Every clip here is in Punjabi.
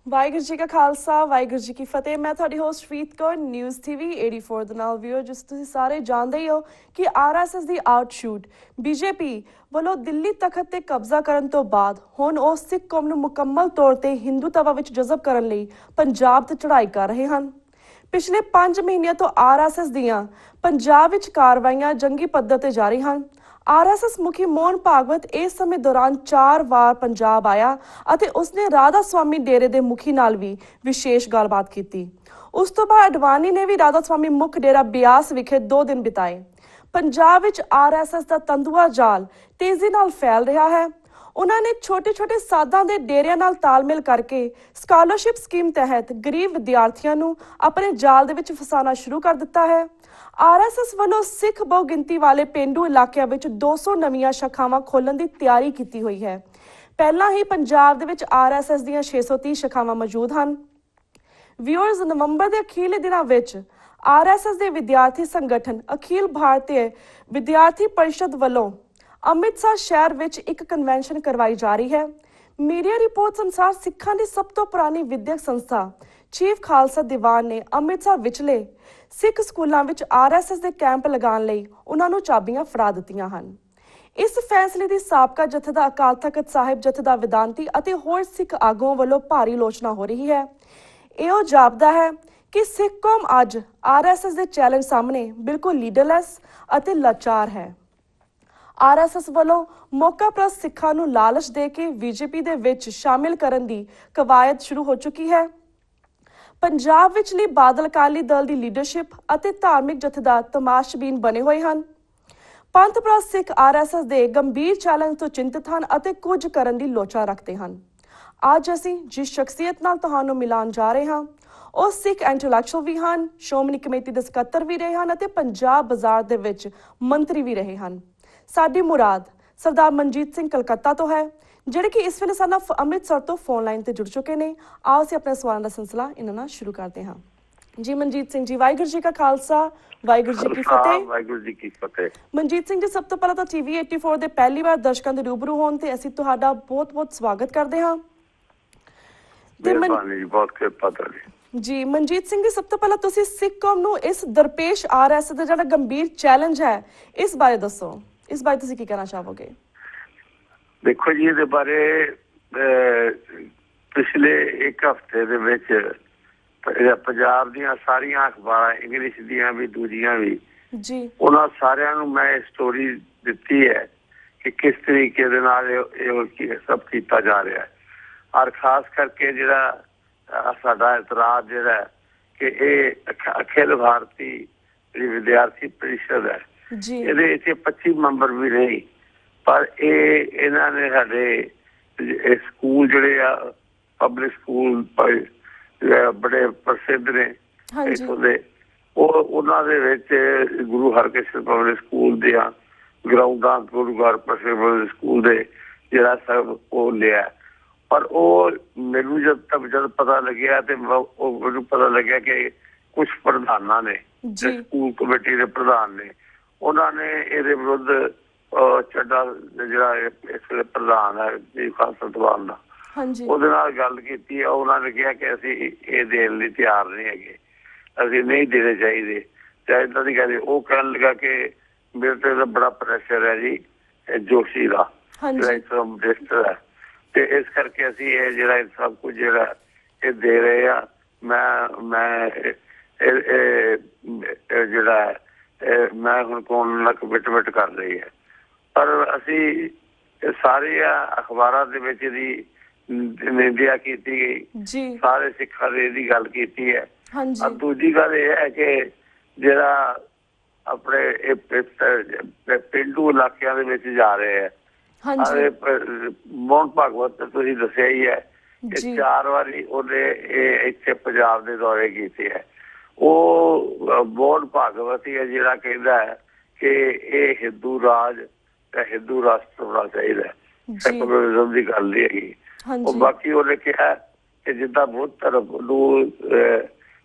ਵਾਹਿਗੁਰੂ ਜੀ ਕਾ ਖਾਲਸਾ ਵਾਹਿਗੁਰੂ ਜੀ ਕੀ ਫਤਿਹ। ਮੈਂ ਤੁਹਾਡੀ ਹੋਸਟ ਪ੍ਰੀਤ ਕੌਰ ਨਿਊਜ਼ ਟੀਵੀ 84 ਦੇ ਨਾਲ ਵੀਓ। ਜਿਸ ਤੁਸੀਂ ਸਾਰੇ ਜਾਣਦੇ ਹੀ ਹੋ ਕਿ ਆਰਐਸਐਸ ਦੀ ਆਊਟਸ਼ੂਟ ਬੀਜੇਪੀ ਵੱਲੋਂ ਦਿੱਲੀ ਤਖਤ ਤੇ ਕਬਜ਼ਾ ਕਰਨ ਤੋਂ ਬਾਅਦ ਹੁਣ ਉਹ ਸਿੱਖ ਕੌਮ ਨੂੰ ਮੁਕੰਮਲ ਤੌਰ ਤੇ ਹਿੰਦੂਤਵਾ ਵਿੱਚ ਜਜ਼ਬ ਕਰਨ ਲਈ ਪੰਜਾਬ ਤੇ ਚੜ੍ਹਾਈ ਕਰ ਰਹੇ ਹਨ। ਪਿਛਲੇ 5 ਮਹੀਨਿਆਂ ਤੋਂ ਆਰਐਸਐਸ ਦੀਆਂ ਪੰਜਾਬ ਵਿੱਚ ਕਾਰਵਾਈਆਂ ਜੰਗੀ ਪੱਧਰ ਤੇ ਜਾਰੀ ਹਨ। ਆਰਐਸਐਸ ਮੁਖੀ ਮੋਹਨ ਭਾਗਵਤ ਇਸ ਸਮੇਂ ਦੌਰਾਨ 4 ਵਾਰ ਪੰਜਾਬ ਆਇਆ ਅਤੇ ਉਸਨੇ ਰਾਧਾ ਸਵਾਮੀ ਡੇਰੇ ਦੇ ਮੁਖੀ ਨਾਲ ਵੀ ਵਿਸ਼ੇਸ਼ ਗੱਲਬਾਤ ਕੀਤੀ। ਉਸ ਤੋਂ ਬਾਅਦ ਅਡਵਾਨੀ ਨੇ ਵੀ ਰਾਧਾ ਸਵਾਮੀ ਮੁੱਖ ਡੇਰਾ ਬਿਆਸ ਵਿਖੇ 2 ਦਿਨ ਬਿਤਾਏ। ਪੰਜਾਬ ਵਿੱਚ ਆਰਐਸਐਸ ਦਾ ਤੰਦੂਆ ਜਾਲ ਤੇਜ਼ੀ ਨਾਲ ਫੈਲ ਰਿਹਾ ਹੈ। ਉਹਨਾਂ ਨੇ ਛੋਟੇ-ਛੋਟੇ ਸਾਧਾਂ ਦੇ ਡੇਰਿਆਂ ਨਾਲ ਤਾਲਮੇਲ ਕਰਕੇ ਸਕਾਲਰਸ਼ਿਪ ਸਕੀਮ ਤਹਿਤ ਗਰੀਬ ਵਿਦਿਆਰਥੀਆਂ ਨੂੰ ਆਪਣੇ ਜਾਲ ਦੇ ਵਿੱਚ ਫਸਾਉਣਾ ਸ਼ੁਰੂ ਕਰ ਦਿੱਤਾ ਹੈ। ਆਰਐਸਐਸ ਵੱਲੋਂ ਸਿੱਖ ਬਹੁ ਗਿਣਤੀ ਵਾਲੇ ਪੇਂਡੂ ਇਲਾਕਿਆਂ ਵਿੱਚ 200 ਨਵੀਆਂ ਸ਼ਾਖਾਵਾਂ ਖੋਲ੍ਹਣ ਦੀ ਤਿਆਰੀ ਕੀਤੀ ਹੋਈ ਹੈ। ਪਹਿਲਾਂ ਹੀ ਪੰਜਾਬ ਦੇ ਵਿੱਚ ਆਰਐਸਐਸ ਦੀਆਂ 630 ਸ਼ਾਖਾਵਾਂ ਮੌਜੂਦ ਹਨ। ਵਿਊਅਰਸ, ਨਵੰਬਰ ਦੇ ਅਖੀਰਲੇ ਦਿਨਾਂ ਵਿੱਚ ਆਰਐਸਐਸ ਦੇ ਵਿਦਿਆਰਥੀ ਸੰਗਠਨ ਅਖਿਲ ਭਾਰਤੀ ਵਿਦਿਆਰਥੀ ਪਰਿਸ਼ਦ ਵੱਲੋਂ ਅੰਮ੍ਰਿਤਸਰ ਸ਼ਹਿਰ ਵਿੱਚ ਇੱਕ ਕਨਵੈਨਸ਼ਨ ਕਰਵਾਈ ਜਾ ਰਹੀ ਹੈ। ਮੀਡੀਆ ਰਿਪੋਰਟਸ ਅਨੁਸਾਰ ਸਿੱਖਾਂ ਦੀ ਸਭ ਤੋਂ ਪੁਰਾਣੀ ਵਿਦਿਅਕ ਸੰਸਥਾ ਚੀਫ ਖਾਲਸਾ ਦੀਵਾਨ ਨੇ ਅੰਮ੍ਰਿਤਸਰ ਵਿਚਲੇ ਸਿੱਖ ਸਕੂਲਾਂ ਵਿੱਚ ਆਰਐਸਐਸ ਦੇ ਕੈਂਪ ਲਗਾਉਣ ਲਈ ਉਹਨਾਂ ਨੂੰ ਚਾਬੀਆਂ ਫੜਾ ਦਿੱਤੀਆਂ ਹਨ। ਇਸ ਫੈਸਲੇ ਦੀ ਸਾਬਕਾ ਜਥੇਦਾਰ ਅਕਾਲ ਤਖਤ ਸਾਹਿਬ ਜਥੇਦਾਰ ਵਿਦਾਂਤੀ ਅਤੇ ਹੋਰ ਸਿੱਖ ਆਗੂਆਂ ਵੱਲੋਂ ਭਾਰੀ ਆਲੋਚਨਾ ਹੋ ਰਹੀ ਹੈ। ਇਹੋ ਜਾਪਦਾ ਹੈ ਕਿ ਸਿੱਖ ਕੌਮ ਅੱਜ ਆਰਐਸਐਸ ਦੇ ਚੈਲੰਜ ਸਾਹਮਣੇ ਬਿਲਕੁਲ ਲੀਡਰਲੈਸ ਅਤੇ ਲਾਚਾਰ ਹੈ। ਆਰਐਸਐਸ ਵੱਲੋਂ ਮੌਕਾਪ੍ਰਸਤ ਸਿੱਖਾਂ ਨੂੰ ਲਾਲਚ ਦੇ ਕੇ ਬੀਜੇਪੀ ਦੇ ਵਿੱਚ ਸ਼ਾਮਿਲ ਕਰਨ ਦੀ ਕਵਾਇਦ ਸ਼ੁਰੂ ਹੋ ਚੁੱਕੀ ਹੈ। ਪੰਜਾਬ ਵਿਚਲੀ ਬਾਦਲ ਅਕਾਲੀ ਦਲ ਦੀ ਲੀਡਰਸ਼ਿਪ ਅਤੇ ਧਾਰਮਿਕ ਜਥੇਦਾਰ ਤਮਾਸ਼ਬੀਨ ਬਣੇ ਹੋਏ ਹਨ। ਪੰਥ-ਪ੍ਰਸਤ ਸਿੱਖ ਆਰਐਸਐਸ ਦੇ ਗੰਭੀਰ ਚੈਲੰਜ ਤੋਂ ਚਿੰਤਤ ਹਨ ਅਤੇ ਕੁਝ ਕਰਨ ਦੀ ਲੋਚਾ ਰੱਖਦੇ ਹਨ। ਅੱਜ ਅਸੀਂ ਜਿਸ ਸ਼ਖਸੀਅਤ ਨਾਲ ਤੁਹਾਨੂੰ ਮਿਲਾਉਣ ਜਾ ਰਹੇ ਹਾਂ ਉਹ ਸਿੱਖ ਇੰਟੈਲੈਕਚੁਅਲ ਵੀ ਹਨ, ਸ਼੍ਰੋਮਣੀ ਕਮੇਟੀ ਦੇ ਸਕੱਤਰ ਵੀ ਰਹੇ ਹਨ ਅਤੇ ਪੰਜਾਬ ਬਾਜ਼ਾਰ ਦੇ ਵਿੱਚ ਮੰਤਰੀ ਵੀ ਰਹੇ ਹਨ। ਸਾਡੀ ਮੁਰਾਦ ਸਰਦਾਰ ਮਨਜੀਤ ਸਿੰਘ ਕਲਕੱਤਾ ਤੋਂ ਹੈ, ਜਿਹੜੇ ਕਿ ਇਸ ਵੇਲੇ ਸਾਡੇ ਨਾਲ ਅੰਮ੍ਰਿਤਸਰ ਤੋਂ ਫੋਨ ਲਾਈਨ ਤੇ ਜੁੜ ਚੁੱਕੇ ਨੇ। ਆਓ ਅਸੀਂ ਆਪਣੇ ਸਵਾਲਾਂ ਦਾ ਸਿਲਸਿਲਾ ਇਹਨਾਂ ਨਾਲ ਸ਼ੁਰੂ ਕਰਦੇ ਹਾਂ। ਜੀ ਮਨਜੀਤ ਸਿੰਘ ਜੀ, ਵਾਹਿਗੁਰੂ ਜੀ ਕਾ ਖਾਲਸਾ ਵਾਹਿਗੁਰੂ ਜੀ ਕੀ ਫਤਿਹ। ਵਾਹਿਗੁਰੂ ਜੀ ਕੀ ਫਤਿਹ। ਮਨਜੀਤ ਸਿੰਘ ਜੀ, ਸਭ ਤੋਂ ਪਹਿਲਾਂ ਤਾਂ ਟੀਵੀ 84 ਦੇ ਪਹਿਲੀ ਵਾਰ ਦਰਸ਼ਕਾਂ ਦੇ ਰੂਬਰੂ ਹੋਣ ਤੇ ਅਸੀਂ ਤੁਹਾਡਾ ਬਹੁਤ-ਬਹੁਤ ਸਵਾਗਤ ਕਰਦੇ ਹਾਂ। ਮਿਹਰਬਾਨੀ ਜੀ, ਬਹੁਤ ਕਿਰਪਾ ਤੁਹਾਡੀ। ਜੀ ਮਨਜੀਤ ਸਿੰਘ ਜੀ, ਸਭ ਤੋਂ ਪਹਿਲਾਂ ਤੁਸੀਂ ਸਿੱਖ ਕੌਮ ਨੂੰ ਇਸ ਦਰਪੇਸ਼ ਆਰਐਸਐਸ ਦਾ ਜਿਹੜਾ ਗੰਭੀਰ ਚੈਲੰਜ ਹੈ ਇਸ ਬਾਰੇ ਦੱਸੋ। ਇਸ ਬਾਰੇ ਤੁਸੀਂ ਕੀ ਕਹਿਣਾ ਚਾਹੋਗੇ? ਦੇਖੋ ਜੀ, ਇਹਦੇ ਬਾਰੇ ਪਿਛਲੇ 1 ਹਫ਼ਤੇ ਦੇ ਵਿੱਚ ਪੰਜਾਬ ਦੀਆਂ ਸਾਰੀਆਂ ਅਖਬਾਰਾਂ, ਇੰਗਲਿਸ਼ ਦੀਆਂ ਵੀ ਦੂਜੀਆਂ ਵੀ ਜੀ, ਉਹਨਾਂ ਸਾਰਿਆਂ ਨੂੰ ਮੈਂ ਇਹ ਸਟੋਰੀ ਦਿੱਤੀ ਹੈ ਕਿ ਕਿਸ ਤਰੀਕੇ ਦੇ ਨਾਲ ਇਹ ਸਭ ਕੀਤਾ ਜਾ ਰਿਹਾ ਹੈ। ਔਰ ਖਾਸ ਕਰਕੇ ਜਿਹੜਾ ਸਾਡਾ ਇਤਰਾਜ਼ ਜਿਹੜਾ ਕਿ ਇਹ ਅਖਿਲ ਭਾਰਤੀ ਜਿਹੜੀ ਵਿਦਿਆਰਥੀ ਪਰਿਸ਼ਦ ਹੈ, ਇਹਦੇ ਵਿੱਚ 25 ਮੈਂਬਰ ਵੀ ਨਹੀਂ, ਪਰ ਇਹਨਾਂ ਨੇ ਸਾਡੇ ਸਕੂਲ ਜਿਹੜੇ ਆ ਪਬਲਿਕ ਸਕੂਲ ਬੜੇ ਪ੍ਰਸਿੱਧ ਨੇ ਇੱਥੋਂ ਦੇ, ਉਹਨਾਂ ਦੇ ਵਿੱਚ ਗੁਰੂ ਹਰਕ੍ਰਿਸ਼ਨ ਪਬਲਿਕ ਸਕੂਲ ਦੀਆਂ ਗਰਾਊਂਡਾਂ, ਗੁਰੂ ਹਰਕ੍ਰਿਸ਼ਨ ਪਬਲਿਕ ਸਕੂਲ ਦੇ ਜਿਹੜਾ ਸਭ ਉਹ ਲਿਆ। ਪਰ ਉਹ ਮੈਨੂੰ ਜਦ ਪਤਾ ਲੱਗਿਆ ਤੇ ਮੈਨੂੰ ਪਤਾ ਲੱਗਿਆ ਕਿ ਕੁਛ ਪ੍ਰਧਾਨਾਂ ਨੇ, ਸਕੂਲ ਕਮੇਟੀ ਦੇ ਪ੍ਰਧਾਨ ਨੇ, ਉਹਨਾਂ ਨੇ ਇਹਦੇ ਵਿਰੁੱਧ ਚੱਡਾ ਜਿਹੜਾ ਇਸ ਵੇਲੇ ਪ੍ਰਧਾਨ ਹੈ ਚੀਫ ਖਾਲਸਾ ਦੀਵਾਨ ਦਾ, ਉਹਦੇ ਨਾਲ ਗੱਲ ਕੀਤੀ। ਉਹਨਾਂ ਨੇ ਕਿਹਾ ਕਿ ਅਸੀਂ ਇਹ ਦੇਣ ਲਈ ਤਿਆਰ ਨਹੀਂ ਹੈਗੇ, ਅਸੀਂ ਨਹੀਂ ਦੇਣੇ ਚਾਹੀਦੇ ਜਾਂ ਏਦਾਂ ਦੀ ਗੱਲ। ਉਹ ਕਹਿਣ ਲੱਗਾ ਕਿ ਮੇਰੇ ਤੇ ਬੜਾ ਪ੍ਰੈਸ਼ਰ ਹੈ ਜੀ ਜੋਸ਼ੀ ਦਾ, ਜਿਹੜਾ ਮਿਨਿਸਟਰ ਹੈ, ਤੇ ਇਸ ਕਰਕੇ ਅਸੀਂ ਇਹ ਜਿਹੜਾ ਸਭ ਕੁਝ ਜਿਹੜਾ ਇਹ ਦੇ ਰਹੇ ਆ। ਮੈਂ ਜਿਹੜਾ ਮੈਂ ਹੁਣ ਕੌਣ ਨਾਲ ਕਮਿਟਮੈਂਟ ਕਰ ਰਹੀ ਹੈ। ਪਰ ਅਸੀਂ ਸਾਰੇ ਅਖਬਾਰਾਂ ਦੇ ਵਿੱਚ ਇਹਦੀ ਨਿੰਦਿਆ ਕੀਤੀ ਗਈ, ਸਾਰੇ ਸਿੱਖਾਂ ਨੇ ਇਹਦੀ ਗੱਲ ਕੀਤੀ ਹੈ। ਦੂਜੀ ਗੱਲ ਇਹ ਹੈ ਕਿ ਜਿਹੜਾ ਆਪਣੇ ਪੇਂਡੂ ਇਲਾਕਿਆਂ ਦੇ ਵਿੱਚ ਜਾ ਰਹੇ ਹੈ, ਮੋਹਨ ਭਾਗਵਤ ਤੁਸੀਂ ਦੱਸਿਆ ਹੀ ਹੈ ਕਿ 4 ਵਾਰੀ ਉਹਨੇ ਇੱਥੇ ਪੰਜਾਬ ਦੇ ਦੌਰੇ ਕੀਤੇ ਹੈ। ਉਹ ਮੋਹਨ ਭਾਗਵਤ ਹੀ ਹੈ ਜਿਹੜਾ ਕਹਿੰਦਾ ਹੈ ਕਿ ਇਹ ਹਿੰਦੂ ਰਾਜ ਤੇ ਹਿੰਦੂ ਰਾਸ਼ਟਰ ਹੋਣਾ ਚਾਹੀਦਾ, ਸੈਕੂਲਰਿਜ਼ਮ ਦੀ ਗੱਲ ਨਹੀਂ ਹੈਗੀ। ਉਹ ਬਾਕੀ ਉਹਨੇ ਕਿਹਾ ਕਿ ਜਿੱਦਾਂ ਬੁੱਧ ਧਰਮ ਨੂੰ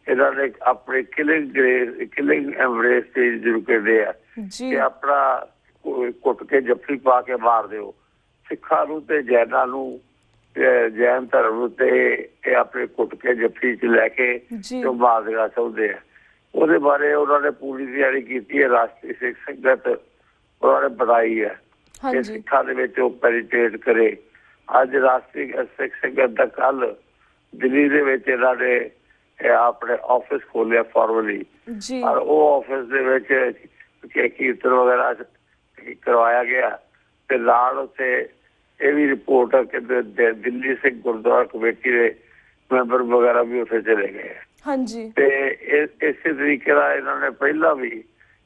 ਇਹਨਾਂ ਨੇ ਆਪਣੇ ਕਿਲਿੰਗ ਐਮਬਰੇਸ ਤੇ ਜ਼ਰੂਰ ਕਹਿੰਦੇ ਆ ਕਿ ਆਪਣਾ ਘੁੱਟ ਕੇ ਜੱਫੀ ਪਾ ਕੇ ਮਾਰ ਦਿਓ। ਸਿੱਖਾਂ ਨੂੰ ਤੇ ਜੈਨਾਂ ਨੂੰ ਜੈਨ ਧਰਮ ਉੱਤੇ ਇਹ ਆਪਣੇ ਕੁੱਟ ਕੇ ਜੱਫੀ 'ਚ ਲੈ ਕੇ ਜੀ ਮਾਰ ਦੇਣਾ ਚਾਹੁੰਦੇ ਆ। ਉਹਦੇ ਬਾਰੇ ਉਹਨਾਂ ਨੇ ਪੂਰੀ ਤਿਆਰੀ ਕੀਤੀ ਹੈ। ਰਾਸ਼ਟਰੀ ਸਿੱਖ ਸੰਗਤ ਉਹਨਾਂ ਨੇ ਬਣਾਈ ਹੈ ਕਿ ਸਿੱਖਾਂ ਦੇ ਵਿੱਚ ਉਹ ਪੈਰੀਟੇਟ ਕਰੇ। ਅੱਜ ਰਾਸ਼ਟਰੀ ਸਿੱਖ ਸੰਗਤ ਦਾ ਕੱਲ ਦਿੱਲੀ ਦੇ ਵਿੱਚ ਇਹਨਾਂ ਨੇ ਆਪਣੇ ਆਫਿਸ ਖੋਲਿਆ ਫਾਰਮਲੀ, ਔਰ ਉਹ ਆਫਿਸ ਦੇ ਵਿੱਚ ਕੀਰਤਨ ਵਗੈਰਾ ਕਰਵਾਇਆ ਗਿਆ ਤੇ ਨਾਲ ਉੱਥੇ ਇਹ ਵੀ ਰਿਪੋਰਟ ਕਿ ਦਿੱਲੀ ਸਿੱਖ ਗੁਰਦੁਆਰਾ ਕਮੇਟੀ ਦੇ ਮੈਂਬਰ ਵਗੈਰਾ ਵੀ ਉੱਥੇ ਚਲੇ ਗਏ। ਹਾਂਜੀ ਤੇ ਇਸੇ ਤਰੀਕੇ ਨਾਲ ਇਹਨਾਂ ਨੇ ਪਹਿਲਾਂ ਵੀ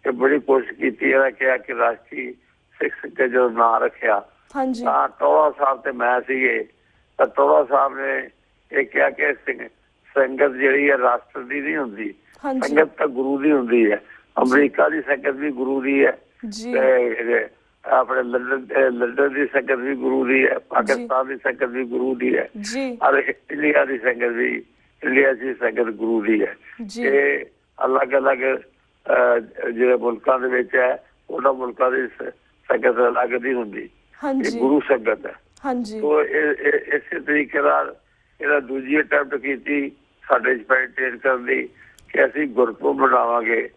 ਇਹ ਬੜੀ ਕੋਸ਼ਿਸ਼ ਕੀਤੀ। ਇਹਦਾ ਕਿਹਾ ਕਿ ਰਾਸ਼ਟਰੀ ਸਿੱਖ ਸੰਗਤ ਜਦੋਂ ਨਾਂ ਰੱਖਿਆ ਤਾਂ ਟੋੜਾ ਸਾਹਿਬ ਤੇ ਮੈਂ ਸੀਗੇ ਤਾਂ ਟੋੜਾ ਸਾਹਿਬ ਨੇ ਇਹ ਕਿਹਾ ਕਿ ਸੰਗਤ ਜਿਹੜੀ ਹੈ ਰਾਸ਼ਟਰ ਦੀ ਨਹੀਂ ਹੁੰਦੀ, ਸੰਗਤ ਤਾਂ ਗੁਰੂ ਦੀ ਹੁੰਦੀ ਹੈ। ਅਮਰੀਕਾ ਦੀ ਸੰਗਤ ਵੀ ਗੁਰੂ ਦੀ ਹੈ, ਆਪਣੇ ਲੰਡਨ ਦੀ ਸੰਗਤ ਵੀ ਗੁਰੂ ਦੀ ਹੈ, ਪਾਕਿਸਤਾਨ ਦੀ ਸੰਗਤ ਵੀ ਗੁਰੂ ਦੀ ਹੈ, ਔਰ ਇੰਡੀਆ ਦੀ ਸੰਗਤ ਵੀ ਇੰਡੀਆ ਦੀ ਸੰਗਤ ਗੁਰੂ ਦੀ ਹੈ। ਇਹ ਅਲੱਗ ਅਲੱਗ ਜਿਹੜੇ ਮੁਲਕਾਂ ਦੇ ਵਿੱਚ ਹੈ ਉਹਨਾਂ ਮੁਲਕਾਂ ਦੀ ਸੰਗਤ ਅਲੱਗ ਦੀ ਹੁੰਦੀ, ਇਹ ਗੁਰੂ ਸੰਗਤ ਹੈ। ਤੋ ਇਸੇ ਤਰੀਕੇ ਨਾਲ ਇਹਦਾ ਦੂਜੀ ਅਟੈਂਪਟ ਕੀਤੀ ਸਾਡੇ ਪੈਰੀਟੇਟ ਕਰਨ ਦੀ ਕਿ ਅਸੀਂ ਗੁਰਪੁਰਬ ਮਨਾਵਾਂਗੇ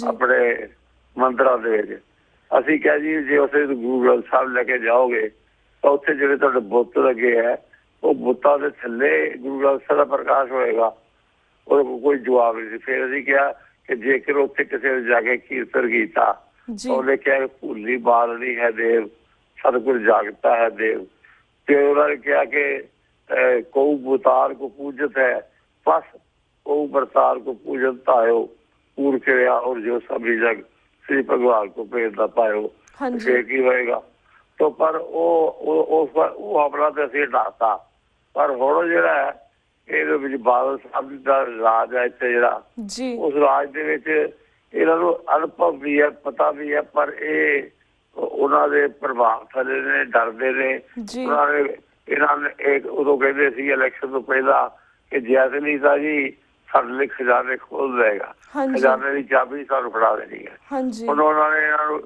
ਆਪਣੇ ਮੰਦਿਰਾਂ ਦੇ ਵਿੱਚ। ਅਸੀਂ ਕਿਹਾ ਜੀ ਜੇ ਉੱਥੇ ਗੁਰੂ ਗ੍ਰੰਥ ਸਾਹਿਬ ਲੈ ਕੇ ਜਾਓਗੇ ਤਾਂ ਉੱਥੇ ਜਿਹੜੇ ਤੁਹਾਡੇ ਬੁੱਤ ਲੱਗੇ ਹੈ ਉਹ ਬੁੱਤਾਂ ਦੇ ਥੱਲੇ ਗੁਰੂ ਗ੍ਰੰਥ ਸਾਹਿਬ ਦਾ ਪ੍ਰਕਾਸ਼ ਹੋਏਗਾ। ਉਹਦਾ ਕੋਈ ਜਵਾਬ ਨਹੀਂ ਸੀ। ਫਿਰ ਅਸੀਂ ਕਿਹਾ ਕਿ ਜੇਕਰ ਉੱਥੇ ਕਿਸੇ ਨੇ ਜਾ ਕੇ ਕੀਰਤਨ ਕੀਤਾ ਉਹਨੇ ਕਿਹਾ ਭੁੱਲੀ ਬਾਲਣੀ ਹੈ ਦੇਵ, ਸਤਿਗੁਰ ਜਾਗਤਾ ਹੈ ਦੇਵ। ਤੇ ਉਹਨਾਂ ਨੇ ਕਿਹਾ ਕਿ ਕਉ ਬੁਤਾਰ ਕੋ ਪੂਜਤ ਹੈ ਬਸ ਕਉ ਬਰਤਾਰ ਕੋ ਪੂਜਨ ਧਾਇਓ ਪੂਰ ਕਿਰਿਆ ਔਰ ਜੋ ਸਭੀ ਜਗ ਸ੍ਰੀ ਭਗਵਾਨ ਕੋ ਭੇਦ ਦਾ ਪਾਇਓ। ਫੇਰ ਕੀ ਹੋਏਗਾ? ਤਾਂ ਪਰ ਉਹ ਆਪਣਾ ਤੇ ਅਸੀਂ ਹਟਾਤਾ। ਪਰ ਹੁਣ ਜਿਹੜਾ ਹੈ ਇਹਦੇ ਵਿੱਚ ਬਾਦਲ ਸਾਹਿਬ ਦਾ ਰਾਜ ਹੈ ਇੱਥੇ ਜਿਹੜਾ, ਉਸ ਰਾਜ ਦੇ ਵਿੱਚ ਇਹਨਾਂ ਨੂੰ ਅਨੁਭਵ ਵੀ ਹੈ, ਪਤਾ ਵੀ ਹੈ, ਪਰ ਇਹ ਉਹਨਾਂ ਦੇ ਪ੍ਰਭਾਵ ਥੱਲੇ ਨੇ, ਡਰਦੇ ਨੇ। ਇਹਨਾਂ ਨੇ ਉਦੋਂ ਕਹਿੰਦੇ ਸੀ ਇਲੈਕਸ਼ਨ ਤੋਂ ਪਹਿਲਾਂ ਕਿ ਜੈਸੇ ਨਹੀਂ ਤਾਂ ਜੀ ਸਾਡੇ ਲਈ ਖਜ਼ਾਨੇ ਖੋਲ ਦੇਗਾ, ਖਜ਼ਾਨੇ ਦੀ ਚਾਬੀ ਸਾਨੂੰ ਫੜਾ ਦੇਣੀ ਹੈ। ਹੁਣ ਉਹਨਾਂ ਨੇ ਇਹਨਾਂ ਨੂੰ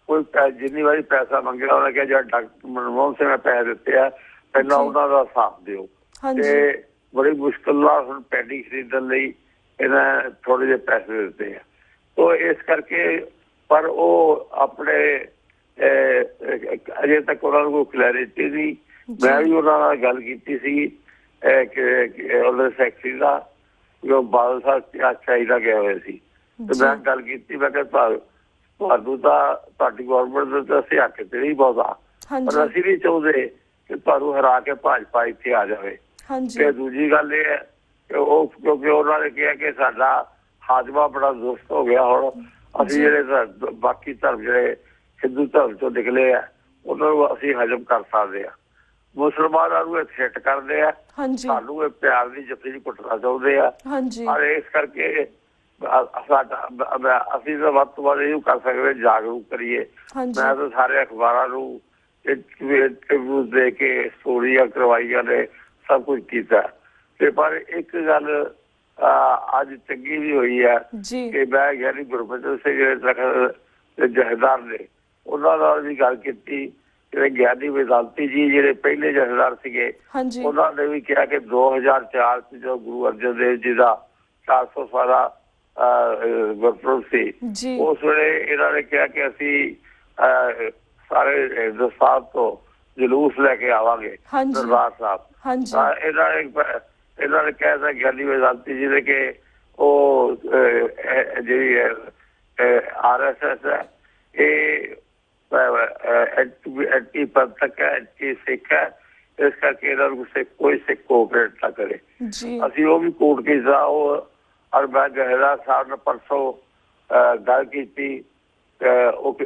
ਕੋਈ ਜਿੰਨੀ ਵਾਰੀ ਪੈਸਾ ਮੰਗਿਆ ਉਹਨਾਂ ਕਿਹਾ ਜਿਹੜਾ ਡਾਕਟਰ ਮਨਮੋਹਨ ਸਿੰਘ ਨੇ ਪੈਸੇ ਦਿੱਤੇ ਆ ਪਹਿਲਾਂ ਉਹਨਾਂ ਦਾ ਸਾਥ ਦਿਓ। ਤੇ ਬੜੀ ਮੁਸ਼ਕਿਲ ਨਾਲ ਹੁਣ ਪੈਡੀ ਖਰੀਦਣ ਲਈ ਇਹਨਾਂ ਥੋੜੇ ਜਿਹੇ ਪੈਸੇ ਦਿੱਤੇ ਆ। ਤੋ ਇਸ ਕਰਕੇ ਪਰ ਉਹ ਆਪਣੇ ਅਜੇ ਤੱਕ ਉਹਨਾਂ ਨੂੰ ਕੋਈ ਕਲੈਰਿਟੀ ਨਹੀਂ। ਮੈਂ ਵੀ ਉਹਨਾਂ ਨਾਲ ਗੱਲ ਕੀਤੀ ਸੀ ਕਿ ਉਹਦੇ ਸੈਕਟਰੀ ਦਾ ਬਾਦਲ ਸਾਹਿਬ ਚਾਹੀਦਾ ਗਿਆ ਹੋਏ ਸੀ ਤੇ ਮੈਂ ਗੱਲ ਕੀਤੀ। ਮੈਂ ਕਿਹਾ ਤੁਹਾਨੂੰ ਤਾਂ ਤੁਹਾਡੀ ਗੌਰਮੈਂਟ ਦੇ ਤਾਂ ਅਸੀਂ ਹੱਕ ਤੇ ਨਹੀਂ ਬਹੁਤਾ, ਪਰ ਅਸੀਂ ਨਹੀਂ ਚਾਹੁੰਦੇ ਕਿ ਤੁਹਾਨੂੰ ਹਰਾ ਕੇ ਭਾਜਪਾ ਇੱਥੇ ਆ ਜਾਵੇ। ਤੇ ਦੂਜੀ ਗੱਲ ਇਹ ਹੈ ਕਿ ਉਹ ਕਿਉਂਕਿ ਉਹਨਾਂ ਨੇ ਕਿਹਾ ਕਿ ਸਾਡਾ ਹਾਜ਼ਮਾ ਬੜਾ ਦੁਰਸਤ ਹੋ ਗਿਆ। ਹੁਣ ਅਸੀਂ ਜਿਹੜੇ ਬਾਕੀ ਧਰਮ ਜਿਹੜੇ ਹਿੰਦੂ ਧਰਮ ਚੋਂ ਨਿਕਲੇ ਆ ਉਹਨਾਂ ਨੂੰ ਅਸੀਂ ਹਜ਼ਮ ਕਰ ਸਕਦੇ ਹਾਂ। ਮੁਸਲਮਾਨਾਂ ਨੂੰ ਇਹ ਹਿੱਟ ਕਰਦੇ ਆ, ਸਾਨੂੰ ਇਹ ਪਿਆਰ ਦੀ ਜੱਫੀ ਚ ਕੁੱਟਣਾ ਚਾਹੁੰਦੇ ਆ। ਔਰ ਇਸ ਕਰਕੇ ਅਸੀਂ ਤਾਂ ਵੱਧ ਤੋਂ ਵੱਧ ਇਹ ਕਰ ਸਕਦੇ ਜਾਗਰੂਕ ਕਰੀਏ। ਮੈਂ ਤਾਂ ਸਾਰੇ ਅਖਬਾਰਾਂ ਨੂੰ ਇੰਟਰਵਿਊ ਦੇ ਕੇ ਸਟੋਰੀਆਂ ਕਰਵਾਈਆਂ ਨੇ, ਸਭ ਕੁਝ ਕੀਤਾ। ਤੇ ਪਰ ਇੱਕ ਗੱਲ ਅੱਜ ਚੰਗੀ ਵੀ ਹੋਈ ਹੈ ਕਿ ਮੈਂ ਗਿਆਨੀ ਗੁਰਬਚਨ ਸਿੰਘ ਜਿਹੜੇ ਜਥੇਦਾਰ ਨੇ ਉਹਨਾਂ ਨਾਲ ਵੀ ਗੱਲ ਕੀਤੀ। ਜਿਹੜੇ ਗਿਆਨੀ ਵੇਦਾਂਤੀ ਜੀ ਜਿਹੜੇ ਪਹਿਲੇ ਜਥੇਦਾਰ ਸੀਗੇ ਉਹਨਾਂ ਨੇ ਵੀ ਕਿਹਾ ਕਿ 2004 ਚ ਜੋ ਗੁਰੂ ਅਰਜਨ ਦੇਵ ਜੀ ਦਾ 400 ਸਾਲਾ ਗੁਰਪੁਰਬ ਸੀ ਉਸ ਵੇਲੇ ਇਹਨਾਂ ਨੇ ਕਿਹਾ ਕਿ ਅਸੀਂ ਸਾਰੇ ਹਿੰਦੁਸਤਾਨ ਤੋਂ ਜਲੂਸ ਲੈ ਕੇ ਆਵਾਂਗੇ ਦਰਬਾਰ ਸਾਹਿਬ। ਇਹਨਾਂ ਨੇ ਕਹਿਤਾ ਗਿਆਨੀ ਵੇਦਾਂਤੀ ਜੀ ਨੇ ਕਿ ਉਹ ਜਿਹੜੀ RSS ਹੈ ਇਹ ਐਂਟੀ ਪੰਥਕ ਹੈ, ਐਂਟੀ ਸਿੱਖ ਹੈ, ਇਸ ਕਰਕੇ ਇਹਨਾਂ ਨੂੰ ਕੋਈ ਸਿੱਖ ਕੋਆਪਰੇਟ ਨਾ ਕਰੇ। ਅਸੀਂ ਉਹ ਵੀ ਕੋਰਟ ਕੀਤਾ। ਉਹ ਔਰ ਮੈਂ ਜਥੇਦਾਰ ਸਾਹਿਬ ਨੇ ਪਰਸੋਂ ਗੱਲ ਕੀਤੀ। ਉਹ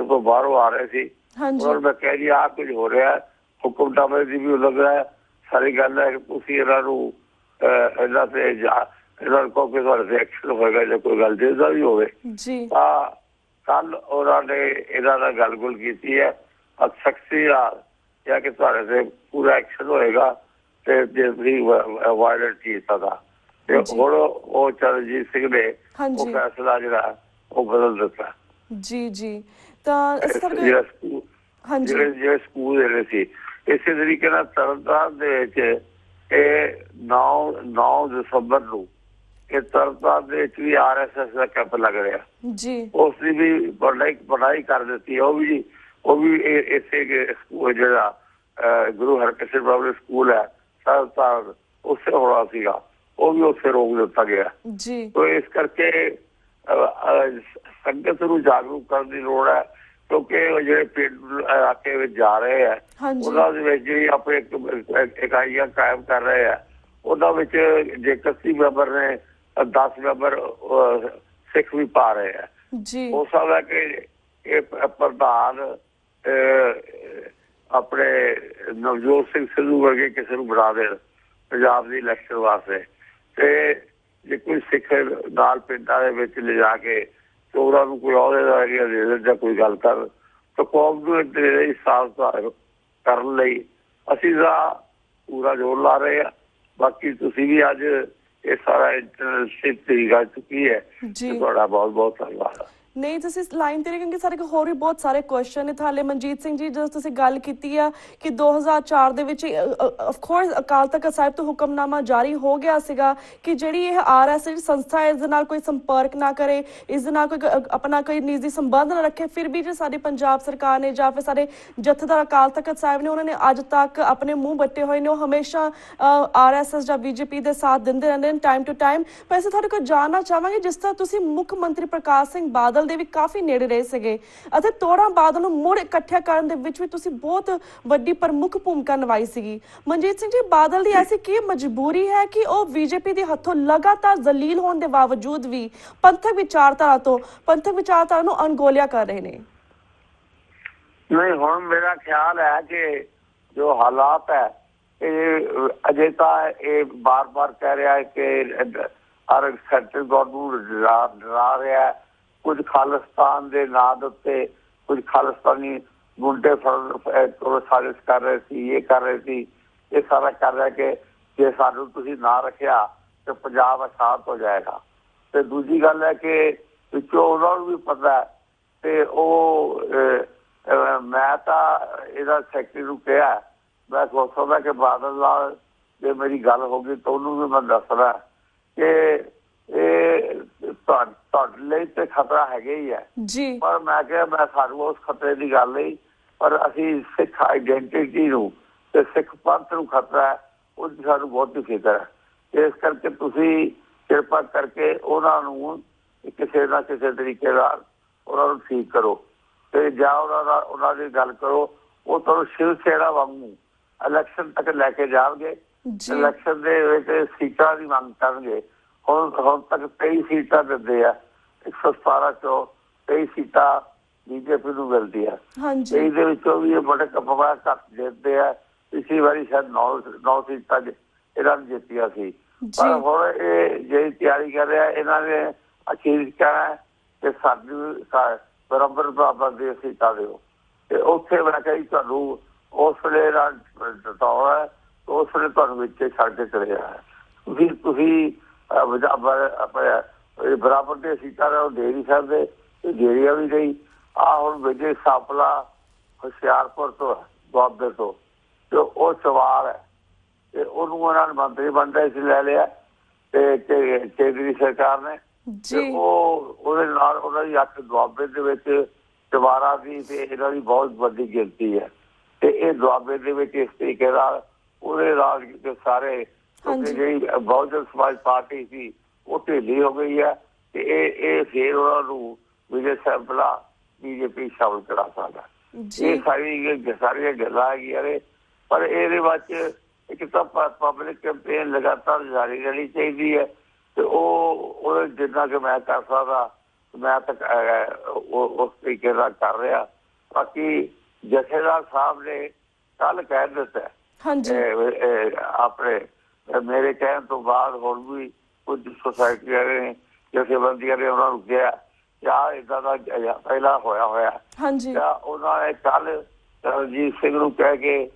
ਤੋਂ ਬਾਹਰੋਂ ਆ ਰਹੇ ਸੀ, ਉਹਨਾਂ ਨੂੰ ਮੈਂ ਕਹਿ ਜੀ ਆਹ ਕੁਝ ਹੋ ਰਿਹਾ, ਹੁਕਮਨਾਮੇ ਦੀ ਵੀ ਉਲੰਘਣਾ ਹੈ। ਸਾਰੀ ਗੱਲ ਹੈ ਕਿ ਤੁਸੀਂ ਇਹਨਾਂ ਨੂੰ ਇਹਨਾਂ ਤੇ ਇਹਨਾਂ ਨੂੰ ਕਹੋ ਕਿ ਤੁਹਾਡੇ ਤੇ ਐਕਸ਼ਨ ਹੋਏਗਾ ਜਾਂ ਕੋਈ ਗੱਲ ਜਿਹਦਾ ਵੀ ਹੋਵੇ। ਤਾਂ ਕੱਲ ਉਹਨਾਂ ਨੇ ਇਹਨਾਂ ਨਾਲ ਗੱਲ ਕੀਤੀ ਹੈ ਸ਼ਖਸੀ ਨਾਲ ਕਿਹਾ ਕਿ ਤੁਹਾਡੇ ਤੇ ਪੂਰਾ ਐਕਸ਼ਨ ਹੋਏਗਾ ਤੇ ਜੇ ਤੁਸੀਂ ਵਾਇਲੈਂਟ ਕੀਤਾ ਤਾਂ। ਤੇ ਹੁਣ ਉਹ ਚਰਨਜੀਤ ਸਿੰਘ ਨੇ ਉਹ ਫੈਸਲਾ ਜਿਹੜਾ ਉਹ ਬਦਲ ਦਿੱਤਾ। ਜਿਹੜੇ ਸਕੂਲ ਜਿਹੜੇ ਸੀ ਇਸੇ ਤਰੀਕੇ ਨਾਲ ਤਰਨਤਾਰਨ ਦੇ ਵਿੱਚ ਇਹ 9 ਦਸੰਬਰ ਨੂੰ ਇਹ ਤਰਨਤਾਰਨ ਦੇ ਵਿੱਚ ਵੀ RSS ਦਾ ਕੈਂਪ ਲੱਗ ਰਿਹਾ ਜੀ। ਉਸ ਦੀ ਵੀ ਪੜ੍ਹਾਈ ਕਰ ਦਿੱਤੀ। ਉਹ ਵੀ ਇਸੇ ਸਕੂਲ ਜਿਹੜਾ ਗੁਰੂ ਹਰਕ੍ਰਿਸ਼ਨ ਪਬਲਿਕ ਸਕੂਲ ਹੈ ਤਰਨਤਾਰਨ ਉੱਥੇ ਹੋਣਾ ਸੀਗਾ, ਉਹ ਵੀ ਉੱਥੇ ਰੋਕ ਦਿੱਤਾ ਗਿਆ ਜੀ। ਇਸ ਕਰਕੇ ਸੰਗਤ ਨੂੰ ਜਾਗਰੂਕ ਕਰਨ ਦੀ ਲੋੜ ਹੈ, ਕਿਉਂਕਿ ਜਿਹੜੇ ਪਿੰਡ ਇਲਾਕੇ ਵਿੱਚ ਜਾ ਰਹੇ ਆ ਉਹਨਾਂ ਦੇ ਵਿੱਚ ਜਿਹੜੀ ਆਪਣੇ ਇਕਾਈਆਂ ਕਾਇਮ ਕਰ ਰਹੇ ਆ, ਉਹਨਾਂ ਵਿੱਚ ਜੇ 31 ਮੈਂਬਰ ਨੇ 10 ਮੈਂਬਰ ਸਿੱਖ ਵੀ ਪਾ ਰਹੇ ਆ। ਹੋ ਸਕਦਾ ਕਿ ਇਹ ਪ੍ਰਧਾਨ ਆਪਣੇ ਨਵਜੋਤ ਸਿੰਘ ਸਿੱਧੂ ਵਰਗੇ ਕਿਸੇ ਨੂੰ ਬਣਾ ਦੇਣ ਪੰਜਾਬ ਦੀ ਇਲੈਕਸ਼ਨ ਵਾਸਤੇ, ਤੇ ਜੇ ਕੋਈ ਸਿੱਖ ਨਾਲ ਪਿੰਡਾਂ ਦੇ ਵਿੱਚ ਲਿਜਾ ਕੇ ਉਹਨਾਂ ਨੂੰ ਕੋਈ ਅਹੁਦੇਦਾਰ ਦੇ ਦੇਣ ਜਾਂ ਕੋਈ ਗੱਲ ਕਰ ਤਾਂ ਕੌਮ ਨੂੰ ਸਾਫ਼ ਕਰਨ ਲਈ ਅਸੀਂ ਤਾਂ ਪੂਰਾ ਜ਼ੋਰ ਲਾ ਰਹੇ ਹਾਂ। ਬਾਕੀ ਤੁਸੀਂ ਵੀ ਅੱਜ ਇਹ ਸਾਰਾ ਇੰਟਰਨੈਟ ਦੀ ਗੱਲ ਚੁੱਕੀ ਹੈ, ਤੁਹਾਡਾ ਬਹੁਤ ਬਹੁਤ ਧੰਨਵਾਦ। ਨਹੀਂ ਤੁਸੀਂ ਲਾਈਨ ਤੇ ਕਿਉਂਕਿ ਸਾਡੇ ਕੋਲ ਹੋਰ ਵੀ ਬਹੁਤ ਸਾਰੇ ਕੁਐਸਚਨ ਨੇ ਥਾਲੇ। ਮਨਜੀਤ ਸਿੰਘ ਜੀ, ਜਦੋਂ ਤੁਸੀਂ ਗੱਲ ਕੀਤੀ ਆ ਕਿ 2004 ਦੇ ਵਿੱਚ ਆਫ ਕੋਰਸ ਅਕਾਲ ਤਖਤ ਸਾਹਿਬ ਤੋਂ ਹੁਕਮਨਾਮਾ ਜਾਰੀ ਹੋ ਗਿਆ ਸੀਗਾ ਕਿ ਜਿਹੜੀ ਇਹ RSS ਸੰਸਥਾ ਹੈ ਇਸ ਦੇ ਨਾਲ ਕੋਈ ਸੰਪਰਕ ਨਾ ਕਰੇ, ਇਸ ਦੇ ਨਾਲ ਕੋਈ ਆਪਣਾ ਕੋਈ ਨਿੱਜੀ ਸੰਬੰਧ ਨਾ ਰੱਖੇ। ਫਿਰ ਵੀ ਜੇ ਸਾਡੀ ਪੰਜਾਬ ਸਰਕਾਰ ਨੇ ਜਾਂ ਫਿਰ ਸਾਡੇ ਜਥੇਦਾਰ ਅਕਾਲ ਤਖਤ ਸਾਹਿਬ ਨੇ ਉਹਨਾਂ ਨੇ ਅੱਜ ਤੱਕ ਆਪਣੇ ਮੂੰਹ ਬੱਟੇ ਹੋਏ ਨੇ, ਉਹ ਹਮੇਸ਼ਾ RSS ਜਾਂ BJP ਦੇ ਸਾਥ ਦਿੰਦੇ ਰਹਿੰਦੇ ਨੇ ਟਾਈਮ ਟੂ ਟਾਈਮ। ਵੈਸੇ ਤੁਹਾਡੇ ਕੋਲ ਜਾਣਨਾ ਚਾਹਾਂਗੇ, ਜਿਸ ਤਰ੍ਹਾਂ ਤੁਸੀਂ ਮੁੱਖ ਮੰਤਰੀ ਪ੍ਰਕਾਸ਼ ਸਿੰਘ ਬਾਦਲ ਦੇ ਵੀ ਕਾਫੀ ਨੇੜੇ ਰਹੇ ਸੀਗੇ ਅਤੇ ਤੋੜਾਂ ਬਾਦਲ ਨੂੰ ਮੁੜ ਇਕੱਠਿਆ ਕਰਨ ਦੇ ਵਿੱਚ ਵੀ ਤੁਸੀਂ ਬਹੁਤ ਵੱਡੀ ਪ੍ਰਮੁੱਖ ਭੂਮਿਕਾ ਨਿਭਾਈ ਸੀਗੀ। ਮਨਜੀਤ ਸਿੰਘ ਜੀ, ਬਾਦਲ ਦੀ ਐਸੀ ਕੀ ਮਜਬੂਰੀ ਹੈ ਕਿ ਉਹ BJP ਦੇ ਹੱਥੋਂ ਲਗਾਤਾਰ ਜ਼ਲੀਲ ਹੋਣ ਦੇ ਬਾਵਜੂਦ ਵੀ ਪੰਥਕ ਵਿਚਾਰਧਾਰਾ ਨੂੰ ਅਣਗੌਲਿਆ ਕਰ ਰਹੇ ਨੇ? ਨਹੀਂ, ਹੁਣ ਮੇਰਾ ਖਿਆਲ ਹੈ ਕਿ ਜੋ ਹਾਲਾਤ ਹੈ ਇਹ ਅਜੇ ਤਾਂ ਇਹ ਬਾਰ-ਬਾਰ ਕਹਿ ਰਿਹਾ ਹੈ ਕਿ ਸੈਂਟਰ ਗਵਰਨਮੈਂਟ ਡਰਾ ਰਿਹਾ, ਕੁਝ ਖਾਲਿਸਤਾਨ ਦੇ ਨਾਂ ਦੇ ਉੱਤੇ ਕੁਝ ਖਾਲਿਸਤਾਨੀ ਗੁੰਡੇ ਸਾਜ਼ਿਸ਼ ਕਰ ਰਹੇ ਸੀ, ਇਹ ਕਰ ਰਹੇ ਸੀ, ਇਹ ਸਾਰਾ ਕਰ ਰਿਹਾ ਕਿ ਜੇ ਸਾਨੂੰ ਤੁਸੀਂ ਨਾਂ ਰੱਖਿਆ ਤੇ ਪੰਜਾਬ ਆਜ਼ਾਦ ਹੋ ਜਾਏਗਾ। ਤੇ ਦੂਜੀ ਗੱਲ ਹੈ ਕਿ ਵਿੱਚੋਂ ਉਹਨਾਂ ਨੂੰ ਵੀ ਪਤਾ ਤੇ ਉਹ ਮੈਂ ਤਾਂ ਇਹਦਾ ਸੈਕਟਰੀ ਨੂੰ ਕਿਹਾ, ਮੈਂ ਸੋਚ ਸਕਦਾ ਕਿ ਬਾਦਲ ਨਾਲ ਜੇ ਮੇਰੀ ਗੱਲ ਹੋ ਗਈ ਤਾਂ ਉਹਨੂੰ ਵੀ ਮੈਂ ਦੱਸਦਾ ਕਿ ਇਹ ਤੁਹਾਡੇ ਲਈ ਤੇ ਖਤਰਾ ਹੈਗਾ ਹੀ ਹੈ, ਪਰ ਮੈਂ ਕਿਹਾ ਸਾਨੂੰ ਉਸ ਖਤਰੇ ਦੀ ਗੱਲ ਨਹੀਂ, ਪਰ ਅਸੀਂ ਸਿੱਖ ਆਈਡੈਂਟਿਟੀ ਨੂੰ ਤੇ ਸਿੱਖ ਪੰਥ ਨੂੰ ਖਤਰਾ ਹੈ, ਉਹਦੀ ਸਾਨੂੰ ਬਹੁਤੀ ਫਿਕਰ ਹੈ। ਇਸ ਕਰਕੇ ਤੁਸੀਂ ਕਿਰਪਾ ਕਰਕੇ ਉਹਨਾਂ ਨੂੰ ਕਿਸੇ ਨਾ ਕਿਸੇ ਤਰੀਕੇ ਨਾਲ ਉਹਨਾਂ ਨੂੰ ਠੀਕ ਕਰੋ ਤੇ ਜਾਂ ਉਹਨਾਂ ਦੀ ਗੱਲ ਕਰੋ। ਉਹ ਤੁਹਾਨੂੰ ਸ਼ਿਵ ਸੈਨਾ ਵਾਂਗੂ ਇਲੈਕਸ਼ਨ ਤੱਕ ਲੈ ਕੇ ਜਾਣਗੇ, ਇਲੈਕਸ਼ਨ ਦੇ ਵਿੱਚ ਸੀਟਾਂ ਦੀ ਮੰਗ ਕਰਨਗੇ। ਹੁਣ ਤੱਕ 23 ਸੀਟਾਂ ਦਿੰਦੇ ਆ, 117 ਚੋਂ 23 ਸੀਟਾਂ BJP ਨੂੰ ਮਿਲਦੀ ਆ। ਇਹਦੇ ਵਿੱਚੋਂ ਵੀ ਇਹ ਬੜੇ ਕਪੜਾ ਘੱਟ ਜਿੱਤਦੇ ਆ। ਪਿਛਲੀ ਵਾਰੀ ਸ਼ਾਇਦ 9 ਸੀਟਾਂ ਇਹਨਾਂ ਨੇ ਜਿੱਤੀਆਂ ਸੀ, ਪਰ ਹੁਣ ਇਹ ਜਿਹੜੀ ਤਿਆਰੀ ਕਰ ਰਿਹਾ ਇਹਨਾਂ ਨੇ ਅਖੀਰ ਕਹਿਣਾ ਕਿ ਸਾਨੂੰ ਬਰਾਬਰ ਦੀਆਂ ਸੀਟਾਂ ਦਿਓ। ਤੇ ਉੱਥੇ ਮੈਂ ਕਿਹਾ ਤੁਹਾਨੂੰ ਉਸ ਵੇਲੇ ਨਾਲ ਜਿਤਾਉਣਾ ਹੈ, ਉਸ ਵੇਲੇ ਤੁਹਾਨੂੰ ਵਿੱਚ ਛੱਡ ਕੇ ਚਲੇ ਜਾਣਾ। ਤੁਸੀਂ ਬਰਾਬਰ ਦੀਆਂ ਸੀਟਾਂ ਉਹ ਦੇ ਨਹੀਂ ਸਕਦੇ, ਜਿਹੜੀਆਂ ਵੀ ਨਹੀਂ। ਆਹ ਹੁਣ ਵਿਜੇ ਸਾਂਪਲਾ ਹੁਸ਼ਿਆਰਪੁਰ ਤੋਂ ਦੁਆਬੇ ਤੋਂ ਤੇ ਉਹ ਸਵਾਲ ਹੈ ਤੇ ਉਹਨੂੰ ਉਹਨਾਂ ਨੇ ਮੰਤਰੀ ਬਣਦਾ ਸੀ ਲੈ ਲਿਆ ਤੇ ਕੇਂਦਰੀ ਸਰਕਾਰ ਨੇ, ਤੇ ਉਹਦੇ ਨਾਲ ਉਹਨਾਂ ਦੀ 8 ਦੁਆਬੇ ਦੇ ਵਿੱਚ ਚਵਾਰਾਂ ਦੀ ਤੇ ਇਹਨਾਂ ਦੀ ਬਹੁਤ ਵੱਡੀ ਗਿਣਤੀ ਹੈ। ਤੇ ਇਹ ਦੁਆਬੇ ਦੇ ਵਿੱਚ ਇਸ ਤਰੀਕੇ ਨਾਲ ਉਹਦੇ ਰਾਜ ਦੇ ਸਾਰੇ ਜਿਹੜੀ ਬਹੁਜਨ ਸਮਾਜ ਪਾਰਟੀ ਸੀ ਉਹ ਢਿੱਲੀ ਹੋ ਗਈ ਹੈ ਤੇ ਇਹ ਫੇਰ ਉਹਨਾਂ ਨੂੰ ਵਿਜੇ ਸਾਂਪਲਾ BJP ਸ਼ਾਮਲ ਕਰਾ ਸਕਦਾ। ਇਹ ਸਾਰੀਆਂ ਗੱਲਾਂ ਹੈਗੀਆਂ ਨੇ, ਪਰ ਇਹਦੇ ਵਿੱਚ ਇੱਕ ਤਾਂ ਪਬਲਿਕ ਕੈਂਪੇਨ ਲਗਾਤਾਰ ਜਾਰੀ ਰਹਿਣੀ ਚਾਹੀਦੀ ਹੈ ਤੇ ਉਹ ਜਿੰਨਾ ਕਿ ਮੈਂ ਕਰ ਸਕਦਾ ਮੈਂ ਤਾਂ ਉਸ ਤਰੀਕੇ ਨਾਲ ਕਰ ਰਿਹਾ। ਬਾਕੀ ਜਥੇਦਾਰ ਸਾਹਿਬ ਨੇ ਕੱਲ ਕਹਿ ਦਿੱਤਾ ਆਪਣੇ ਮੇਰੇ ਕਹਿਣ ਤੋਂ ਬਾਅਦ ਹੁਣ ਵੀ ਕੁਝ ਸੁਸਾਇਟੀਆਂ ਨੇ ਜਥੇਬੰਦੀਆਂ ਨੇ ਉਹਨਾਂ ਨੂੰ ਕਿਹਾ ਕਿ ਆਹ ਏਦਾਂ ਦਾ ਪਹਿਲਾਂ ਹੋਇਆ ਤਾਂ ਉਹਨਾਂ ਨੇ ਕੱਲ ਰਣਜੀਤ ਸਿੰਘ ਨੂੰ ਕਹਿ ਕੇ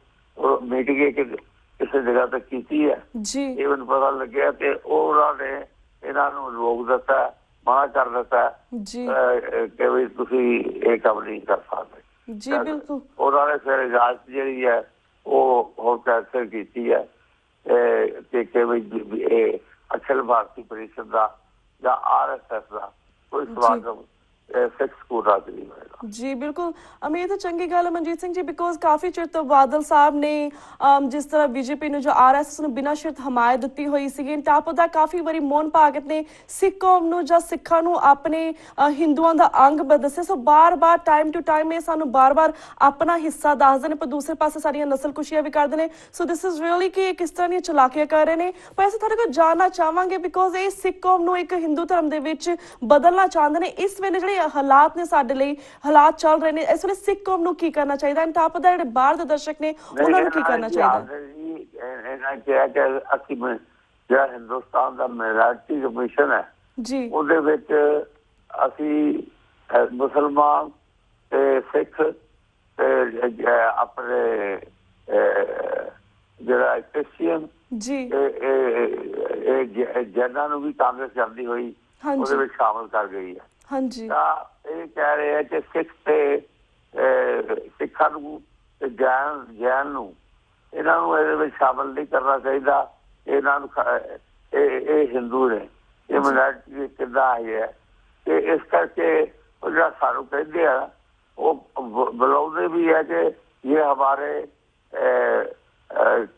ਮੀਟਿੰਗ ਕਿਸੇ ਜਗ੍ਹਾ ਤੇ ਕੀਤੀ ਹੈ। ਇਹ ਮੈਨੂੰ ਪਤਾ ਲੱਗਿਆ ਤੇ ਉਹਨਾਂ ਨੇ ਇਹਨਾਂ ਨੂੰ ਰੋਕ ਦਿੱਤਾ, ਮਨਾ ਕਰ ਦਿੱਤਾ ਕਿ ਵੀ ਤੁਸੀਂ ਇਹ ਕੰਮ ਨਹੀਂ ਕਰ ਸਕਦੇ। ਉਹਨਾਂ ਨੇ ਫਿਰ ਇਜਾਜ਼ਤ ਜਿਹੜੀ ਹੈ ਉਹ ਹੋਰ ਕੈਂਸਲ ਕੀਤੀ ਹੈ ਕਿ ਵੀ ਇਹ ਅਖਿਲ ਭਾਰਤੀ ਪਰਿਸ਼ਦ ਦਾ ਜਾਂ RSS ਦਾ ਕੋਈ ਸਮਾਗਮ ਸਿੱਖ ਸਕੂਲ ਰਾਜ ਨਹੀਂ ਹੋਏਗਾ। ਜੀ ਬਿਲਕੁਲ ਅਮੀਤ, ਚੰਗੀ ਗੱਲ ਹੈ ਮਨਜੀਤ ਸਿੰਘ ਜੀ, ਬਿਕੋਜ਼ ਕਾਫੀ ਚਿਰ ਤੋਂ ਬਾਦਲ ਸਾਹਿਬ ਨੇ ਜਿਸ ਤਰ੍ਹਾਂ BJP ਨੂੰ ਜੋ RSS ਨੂੰ ਬਿਨਾਂ ਸ਼ਰਤ ਹਮਾਇਤ ਦਿੱਤੀ ਹੋਈ ਸੀਗੀ, ਟਾਪ ਉਹਦਾ ਕਾਫੀ ਵਾਰੀ ਮੋਹਨ ਭਾਗਤ ਨੇ ਸਿੱਖ ਕੌਮ ਨੂੰ ਜਾਂ ਸਿੱਖਾਂ ਨੂੰ ਆਪਣੇ ਹਿੰਦੂਆਂ ਦਾ ਅੰਗ ਦੱਸਿਆ। ਸੋ ਬਾਰ-ਬਾਰ ਟਾਈਮ ਟੂ ਟਾਈਮ ਇਹ ਸਾਨੂੰ ਬਾਰ-ਬਾਰ ਆਪਣਾ ਹਿੱਸਾ ਦੱਸਦੇ ਨੇ, ਪਰ ਦੂਸਰੇ ਪਾਸੇ ਸਾਡੀਆਂ ਨਸਲਕੁਸ਼ੀਆਂ ਵੀ ਕਰਦੇ ਨੇ। ਸੋ ਦਿਸ ਇਜ਼ ਰੀਅਲੀ ਕਿ ਇਹ ਕਿਸ ਤਰ੍ਹਾਂ ਦੀਆਂ ਚਲਾਕੀਆਂ ਕਰ ਰਹੇ ਨੇ। ਪਰ ਅਸੀਂ ਤੁਹਾਡੇ ਕੋਲ ਜਾਣਨਾ ਚਾਹਾਂਗੇ ਬਿਕੋਜ਼ ਇਹ ਸਿੱਖ ਕੌਮ ਨੂੰ ਇੱਕ ਹਿੰਦੂ ਧਰਮ ਦੇ ਵਿੱਚ ਬਦਲਣਾ ਚਾਹੁੰਦੇ ਨੇ। ਇਸ ਵੇਲੇ ਜਿਹੜੇ ਹਾਲਾਤ ਨੇ ਸਾਡੇ ਲਈ, ਹਾਲਾਤ ਚੱਲ ਰਹੇ ਨੇ, ਇਸ ਵੇਲੇ ਸਿੱਖ ਕੌਮ ਨੂੰ ਕੀ ਕਰਨਾ ਚਾਹੀਦਾ? ਐਂਡ ਟਾਪ ਦਾ ਜਿਹੜੇ ਬਾਹਰ ਦੇ ਦਰਸ਼ਕ ਨੇ ਉਹਨਾਂ ਨੂੰ ਕੀ ਕਰਨਾ ਚਾਹੀਦਾ? ਇਹਨਾਂ ਕਿਹਾ ਕਿ ਅਸੀਂ ਜਿਹੜਾ ਹਿੰਦੁਸਤਾਨ ਦਾ ਮਿnority ਕਮਿਸ਼ਨ ਹੈ ਜੀ, ਉਹਦੇ ਵਿੱਚ ਅਸੀਂ ਮੁਸਲਮਾਨ ਤੇ ਸਿੱਖ ਤੇ ਆਪਣੇ ਜਿਹੜਾ ਕ੍ਰਿਸਚੀਅਨ ਜੀ, ਜੈਨਾਂ ਨੂੰ ਵੀ ਕਾਂਗਰਸ ਜਾਂਦੀ ਹੋਈ ਉਹਦੇ ਵਿੱਚ ਸ਼ਾਮਲ ਕਰ ਗਈ ਹੈ। ਹਾਂਜੀ, ਤਾਂ ਇਹ ਕਹਿ ਰਹੇ ਆ ਕਿ ਸਿੱਖ ਤੇ ਸਿੱਖਾਂ ਨੂੰ ਤੇ ਜੈਨ ਨੂੰ ਇਹਨਾਂ ਨੂੰ ਇਹਦੇ ਵਿੱਚ ਸ਼ਾਮਲ ਨਹੀਂ ਕਰਨਾ ਚਾਹੀਦਾ। ਇਹਨਾਂ ਨੂੰ ਇਹ ਹਿੰਦੂ ਨੇ, ਇਹ ਮਿnority ਕਿੱਦਾਂ ਆਈ ਹੈ ਤੇ ਇਸ ਕਰਕੇ ਉਹ ਜਿਹੜਾ ਸਾਨੂੰ ਕਹਿੰਦੇ ਆ ਉਹ ਬੁਲਾਉਂਦੇ ਵੀ ਹੈ ਕਿ ਇਹ ਹਮਾਰੇ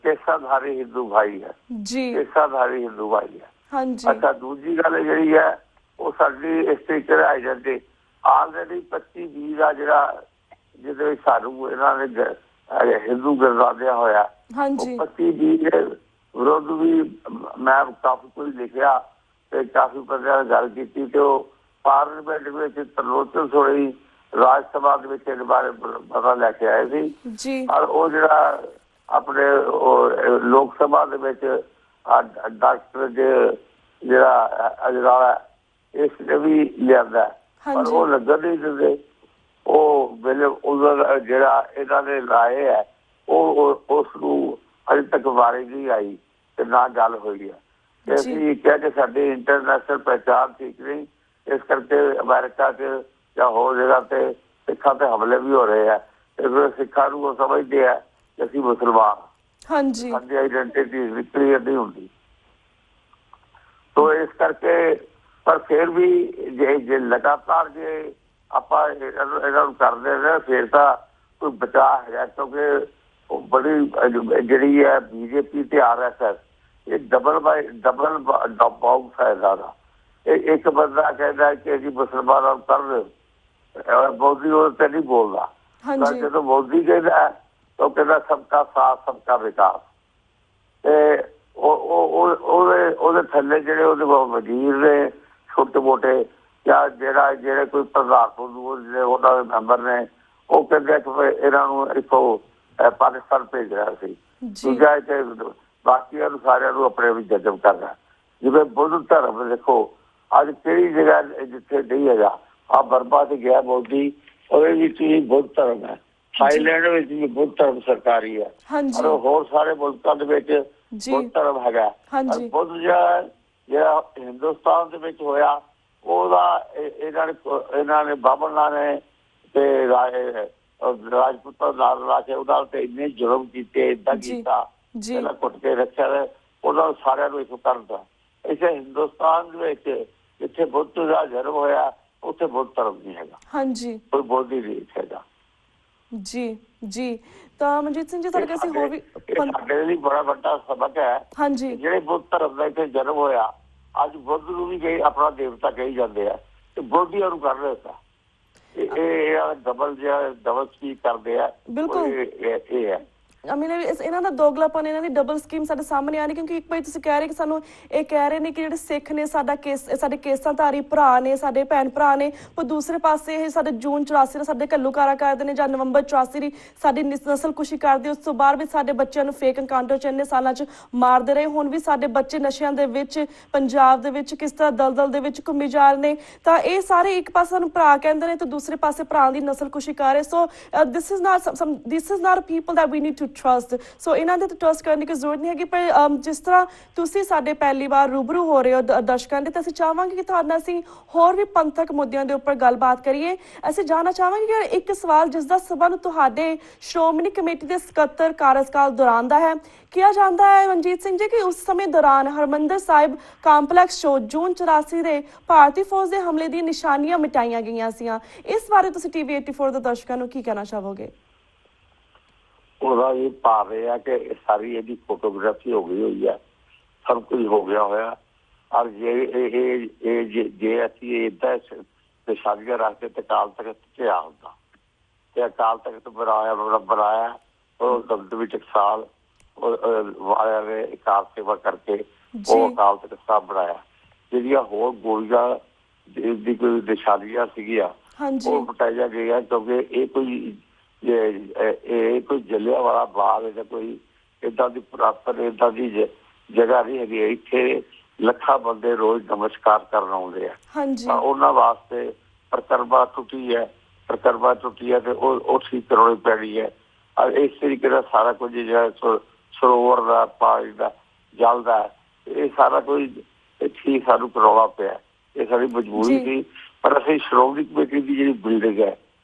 ਕੇਸਾਧਾਰੀ ਹਿੰਦੂ ਭਾਈ ਹੈ ਜੀ, ਕੇਸਾਧਾਰੀ ਹਿੰਦੂ ਭਾਈ ਹੈ। ਹਾਂਜੀ, ਅੱਛਾ, ਦੂਜੀ ਗੱਲ ਜਿਹੜੀ ਹੈ ਉਹ ਸਾਡੀ ਇਸ ਤਰੀਕੇ ਨਾਲ ਆਈ ਜਾਂਦੀ ਆਲਰੇਡੀ 25-20 ਦਾ ਜਿਹੜਾ ਜਿਹਦੇ ਵਿੱਚ ਸਾਨੂੰ ਇਹਨਾਂ ਨੇ ਹਿੰਦੂ ਗਰਦਾਦਿਆ ਹੋਇਆ, 25-20 ਦੇ ਵਿਰੁੱਧ ਵੀ ਮੈਂ ਕਾਫੀ ਕੁਝ ਲਿਖਿਆ ਤੇ ਕਾਫੀ ਬੰਦਿਆਂ ਨਾਲ ਗੱਲ ਕੀਤੀ ਤੇ ਉਹ ਪਾਰਲੀਮੈਂਟ ਵਿੱਚ ਤਰਲੋਚਨ ਹੋਈ, ਰਾਜ ਸਭਾ ਦੇ ਵਿੱਚ ਇਹਦੇ ਬਾਰੇ ਪਤਾ ਲੈ ਕੇ ਆਏ ਸੀ। ਔਰ ਉਹ ਜਿਹੜਾ ਆਪਣੇ ਲੋਕ ਸਭਾ ਦੇ ਵਿੱਚ ਡਾਕਟਰ ਜਿਹੜਾ ਅਜਨਾਲਾ ਇਸ ਨੇ ਵੀ ਲਿਆਂਦਾ, ਪਰ ਉਹ ਲੱਗਣ ਨਹੀਂ ਦਿੰਦੇ। ਉਹ ਵੇਲੇ ਉਹਦਾ ਜਿਹੜਾ ਇਹਨਾਂ ਨੇ ਲਾਏ ਹੈ ਉਹ ਉਸ ਨੂੰ ਅਜੇ ਤੱਕ ਵਾਰੀ ਨਹੀਂ ਆਈ ਤੇ ਨਾ ਗੱਲ ਹੋਈ ਹੈ। ਤੇ ਅਸੀਂ ਕਿਹਾ ਕਿ ਸਾਡੀ ਇੰਟਰਨੈਸ਼ਨਲ ਪਹਿਚਾਣ ਠੀਕ ਨਹੀਂ, ਇਸ ਕਰਕੇ ਅਮਰੀਕਾ 'ਚ ਜਾਂ ਹੋਰ ਜਗ੍ਹਾ ਤੇ ਸਿੱਖਾਂ ਤੇ ਹਮਲੇ ਵੀ ਹੋ ਰਹੇ ਆ ਤੇ ਫਿਰ ਸਿੱਖਾਂ ਨੂੰ ਉਹ ਸਮਝਦੇ ਆ ਕਿ ਅਸੀਂ ਮੁਸਲਮਾਨ, ਸਾਡੀ ਆਈਡੈਂਟਿਟੀ ਕਲੀਅਰ ਨਹੀਂ ਹੁੰਦੀ। ਤੋ ਇਸ ਕਰਕੇ ਪਰ ਫਿਰ ਵੀ ਜੇ ਲਗਾਤਾਰ ਜੇ ਆਪਾਂ ਇਹਨਾਂ ਨੂੰ ਕਰਦੇ ਰਹੇ ਫਿਰ ਤਾਂ ਕੋਈ ਬਚਾਅ ਹੈਗਾ, ਕਿਉਂਕਿ ਉਹ ਬੜੀ ਜਿਹੜੀ ਹੈ BJP ਤੇ RSS ਇਹ ਡਬਲ ਬਾਕਸ ਹੈ ਇਹਨਾਂ ਦਾ। ਇੱਕ ਬੰਦਾ ਕਹਿੰਦਾ ਕਿ ਅਸੀਂ ਮੁਸਲਮਾਨਾਂ ਨੂੰ ਕਰ ਦਿਓ, ਮੋਦੀ ਉਹਦੇ ਤੇ ਨਹੀਂ ਬੋਲਦਾ। ਜਦੋਂ ਮੋਦੀ ਕਹਿੰਦਾ ਤਾਂ ਉਹ ਕਹਿੰਦਾ ਸਬਕਾ ਸਾਥ ਸਬਕਾ ਵਿਕਾਸ, ਤੇ ਉਹਦੇ ਥੱਲੇ ਜਿਹੜੇ ਉਹਦੇ ਵਜ਼ੀਰ ਨੇ ਛੋਟੇ ਮੋਟੇ ਜਾਂ ਜਿਹੜੇ ਕੋਈ ਪ੍ਰਧਾਨ ਉਹਨਾਂ ਦੇ ਮੈਂਬਰ ਨੇ, ਉਹ ਕਹਿੰਦੇ ਕਿ ਇਹਨਾਂ ਨੂੰ ਇੱਥੋਂ ਪਾਕਿਸਤਾਨ ਭੇਜ ਰਿਹਾ ਸੀ। ਦੂਜਾ ਕਿ ਬਾਕੀਆਂ ਨੂੰ ਸਾਰਿਆਂ ਨੂੰ ਆਪਣੇ ਵਿੱਚ ਜਜ਼ਬ ਕਰਨਾ। ਜਿਵੇਂ ਬੁੱਧ ਧਰਮ ਦੇਖੋ ਅੱਜ ਕਿਹੜੀ ਜਗ੍ਹਾ ਜਿੱਥੇ ਨਹੀਂ ਹੈਗਾ, ਬਰਮਾ ਤੇ ਗਿਆ ਮੋਦੀ, ਉਹਦੇ ਵਿੱਚ ਵੀ ਬੁੱਧ ਧਰਮ ਹੈ। ਥਾਈਲੈਂਡ ਵਿੱਚ ਵੀ ਬੁੱਧ ਧਰਮ ਸਰਕਾਰੀ ਹੈ, ਔਰ ਹੋਰ ਸਾਰੇ ਮੁਲਕਾਂ ਦੇ ਵਿੱਚ ਬੁੱਧ ਧਰਮ ਹੈਗਾ। ਬੁੱਧ ਜਿਹੜਾ ਹਿੰਦੁਸਤਾਨ ਦੇ ਵਿੱਚ ਹੋਇਆ ਉਹਦਾ ਇਹਨਾਂ ਨੇ ਬਾਬਰਾਂ ਨੇ ਤੇ ਰਾਜਪੂਤਾਂ ਨਾਲ ਲਾ ਕੇ ਉਹਨਾਂ ਤੇ ਇੰਨੇ ਜ਼ੁਲਮ ਕੀਤੇ, ਏਦਾਂ ਕੀਤਾ, ਪਹਿਲਾਂ ਕੁੱਟ ਕੇ ਰੱਖਿਆ, ਉਹਨਾਂ ਨੂੰ ਸਾਰਿਆਂ ਨੂੰ ਇੱਕ ਕਰਦਾ। ਇਸੇ ਹਿੰਦੁਸਤਾਨ ਦੇ ਵਿੱਚ ਜਿੱਥੇ ਬੁੱਧ ਦਾ ਜਨਮ ਹੋਇਆ ਉੱਥੇ ਬੁੱਧ ਧਰਮ ਨਹੀਂ ਹੈਗਾ, ਕੋਈ ਬੋਧੀ ਨਹੀਂ ਹੈਗਾ। ਜੀ ਤਾਂ ਮਨਜੀਤ ਸਿੰਘ ਜੀ ਤੁਹਾਡੇ ਅਸੀਂ ਹੋਰ ਵੀ ਸਾਡੇ ਲਈ ਬੜਾ ਵੱਡਾ ਸਬਕ ਹੈ। ਜਿਹੜੇ ਬੁੱਧ ਧਰਮ ਦਾ ਇੱਥੇ ਜਨਮ ਹੋਇਆ, ਅੱਜ ਬੁੱਧ ਨੂੰ ਵੀ ਆਪਣਾ ਦੇਵਤਾ ਕਹੀ ਜਾਂਦੇ ਆ ਤੇ ਬੁੱਧ ਹੀ ਉਹਨੂੰ ਕਰ ਰਿਹਾ। ਇਹ ਡਬਲ ਸਪੀਕ ਕਰਦੇ ਆ। ਬਿਲਕੁਲ ਇਹ ਹੈ ਇਹਨਾਂ ਦਾ ਦੋਗਲਾਪਨ, ਇਹਨਾਂ ਦੀ ਡਬਲ ਸਕੀਮ ਸਾਡੇ ਸਾਹਮਣੇ ਆ ਰਹੀ। ਕਿਉਂਕਿ ਇੱਕ ਵਾਰੀ ਤੁਸੀਂ ਕਹਿ ਰਹੇ ਕਿ ਸਾਨੂੰ ਇਹ ਕਹਿ ਰਹੇ ਨੇ ਕਿ ਜਿਹੜੇ ਸਿੱਖ ਨੇ ਸਾਡੇ ਕੇਸਾਧਾਰੀ ਭਰਾ ਨੇ, ਸਾਡੇ ਭੈਣ ਭਰਾ ਨੇ, ਪਰ ਦੂਸਰੇ ਪਾਸੇ ਇਹ ਸਾਡੇ ਜੂਨ 84 ਨੂੰ ਸਾਡੇ ਘੱਲੂਕਾਰਾ ਕਰਦੇ ਨੇ ਜਾਂ ਨਵੰਬਰ 84 ਦੀ ਸਾਡੀ ਨਸਲਕੁਸ਼ੀ ਕਰਦੇ। ਉਸ ਤੋਂ ਬਾਅਦ ਵੀ ਸਾਡੇ ਬੱਚਿਆਂ ਨੂੰ ਫੇਕ ਐਨਕਾਊਂਟਰ 'ਚ ਇੰਨੇ ਸਾਲਾਂ 'ਚ ਮਾਰਦੇ ਰਹੇ। ਹੁਣ ਵੀ ਸਾਡੇ ਬੱਚੇ ਨਸ਼ਿਆਂ ਦੇ ਵਿੱਚ ਪੰਜਾਬ ਦੇ ਵਿੱਚ ਕਿਸ ਤਰ੍ਹਾਂ ਦਲਦਲ ਦੇ ਵਿੱਚ ਘੁੰਮੀ ਜਾ ਰਹੇ ਨੇ। ਤਾਂ ਇਹ ਸਾਰੇ ਇੱਕ ਪਾਸੇ ਸਾਨੂੰ ਭਰਾ ਕਹਿੰਦੇ ਨੇ ਤੇ ਦੂਸਰੇ ਪਾਸੇ ਭਰਾ ਦੀ ਨਸਲਕੁਸ਼ੀ ਕਰ ਰਹੇ। So this is not people that we need to trust. So ਇਹਨਾਂ ਦੇ ਟਰਸਟ ਕਰਨ ਦੀ ਜ਼ਰੂਰਤ ਨਹੀਂ ਹੈਗੀ, ਪਰ ਜਿਸ ਤਰ੍ਹਾਂ ਤੁਸੀਂ ਸਾਡੇ ਪਹਿਲੀ ਵਾਰ ਰੂਬਰੂ ਹੋ ਰਹੇ ਹੋ ਦਰਸ਼ਕਾਂ ਦੇ, ਤਾਂ ਅਸੀਂ ਚਾਹਾਂਗੇ ਕਿ ਤੁਹਾਡੇ ਨਾਲ ਅਸੀਂ ਹੋਰ ਵੀ ਪੰਥਕ ਮੁੱਦਿਆਂ ਦੇ ਉੱਪਰ ਗੱਲਬਾਤ ਕਰੀਏ। ਅਸੀਂ ਜਾਣਨਾ ਚਾਹਾਂਗੇ ਕਿ ਇੱਕ ਸਵਾਲ ਜਿਸ ਦਾ ਸਬੰਧ ਤੁਹਾਡੇ ਸ਼੍ਰੋਮਣੀ ਕਮੇਟੀ ਦੇ ਸਕੱਤਰ ਕਾਰਜਕਾਲ ਦੌਰਾਨ ਦਾ ਹੈ। ਕਿਹਾ ਜਾਂਦਾ ਹੈ ਮਨਜੀਤ ਸਿੰਘ ਜੀ ਕਿ ਉਸ ਸਮੇਂ ਦੌਰਾਨ ਹਰਮੰਦਰ ਸਾਹਿਬ ਕੰਪਲੈਕਸ 'ਚੋਂ ਜੂਨ 84 ਦੇ ਭਾਰਤੀ ਫੌਜ ਦੇ ਹਮਲੇ ਦੀਆਂ ਨਿਸ਼ਾਨੀਆਂ ਮਿਟਾਈਆਂ ਗਈਆਂ ਸੀਆਂ। ਇਸ ਬਾਰੇ ਤੁਸੀਂ TV 84 ਦੇ ਦਰਸ਼ਕਾਂ ਨੂੰ ਕੀ ਕਹਿਣਾ ਚਾਹੋਗੇ? ਉਹਦਾ ਇਹ ਭਾਵ ਇਹ ਹੈ ਕਿ ਸਾਰੀ ਇਹਦੀ ਫੋਟੋਗ੍ਰਾਫੀ ਹੋ ਗਈ ਹੋਈ ਹੈ, ਸਭ ਕੁਝ ਹੋ ਗਿਆ ਹੋਇਆ। ਔਰ ਜੇ ਅਸੀਂ ਏਦਾਂ ਨਿਸ਼ਾਨੀਆਂ ਰੱਖਦੇ ਤੇ ਅਕਾਲ ਤਖਤ ਝਿਆ ਹੁੰਦਾ, ਤੇ ਅਕਾਲ ਤਖਤ ਬਣਾਇਆ ਉਹ ਦਮਦਮੀ ਟਕਸਾਲ ਵਾਲਿਆਂ ਨੇ ਕਾਰ ਸੇਵਾ ਕਰਕੇ ਉਹ ਅਕਾਲ ਤਖਤ ਸਾਹਿਬ ਬਣਾਇਆ। ਜਿਹੜੀਆਂ ਹੋਰ ਗੋਲੀਆਂ ਦੀ ਕੋਈ ਨਿਸ਼ਾਨੀਆਂ ਸੀਗੀਆਂ ਉਹ ਮਿਟਾਈਆਂ ਗਈਆਂ, ਕਿਉਂਕਿ ਇਹ ਕੋਈ ਜਲਿਆਂਵਾਲਾ ਬਾਗ ਜਾਂ ਕੋਈ ਏਦਾਂ ਦੀ ਪੁਰਾਤਨ ਏਦਾਂ ਦੀ ਜਗ੍ਹਾ ਨਹੀਂ ਹੈਗੀ। ਇੱਥੇ ਲੱਖਾਂ ਬੰਦੇ ਰੋਜ਼ ਨਮਸਕਾਰ ਕਰਨ ਆਉਂਦੇ ਆ, ਤਾਂ ਉਹਨਾਂ ਵਾਸਤੇ ਪ੍ਰਕਰਮਾ ਟੁੱਟੀ ਹੈ ਤੇ ਉਹ ਠੀਕ ਕਰਾਉਣੀ ਪੈਣੀ ਹੈ। ਇਸ ਤਰੀਕੇ ਦਾ ਸਾਰਾ ਕੁਝ ਜਿਹੜਾ ਸਰੋਵਰ ਦਾ ਪਾਣੀ ਦਾ ਜਲ ਦਾ ਇਹ ਸਾਰਾ ਕੁਝ ਠੀਕ ਸਾਨੂੰ ਕਰਾਉਣਾ ਪਿਆ। ਇਹ ਸਾਡੀ ਮਜਬੂਰੀ ਸੀ, ਪਰ ਅਸੀਂ ਸ਼੍ਰੋਮਣੀ ਕਮੇਟੀ ਦੀ ਜਿਹੜੀ ਬਿਲਡਿੰਗ ਹੈ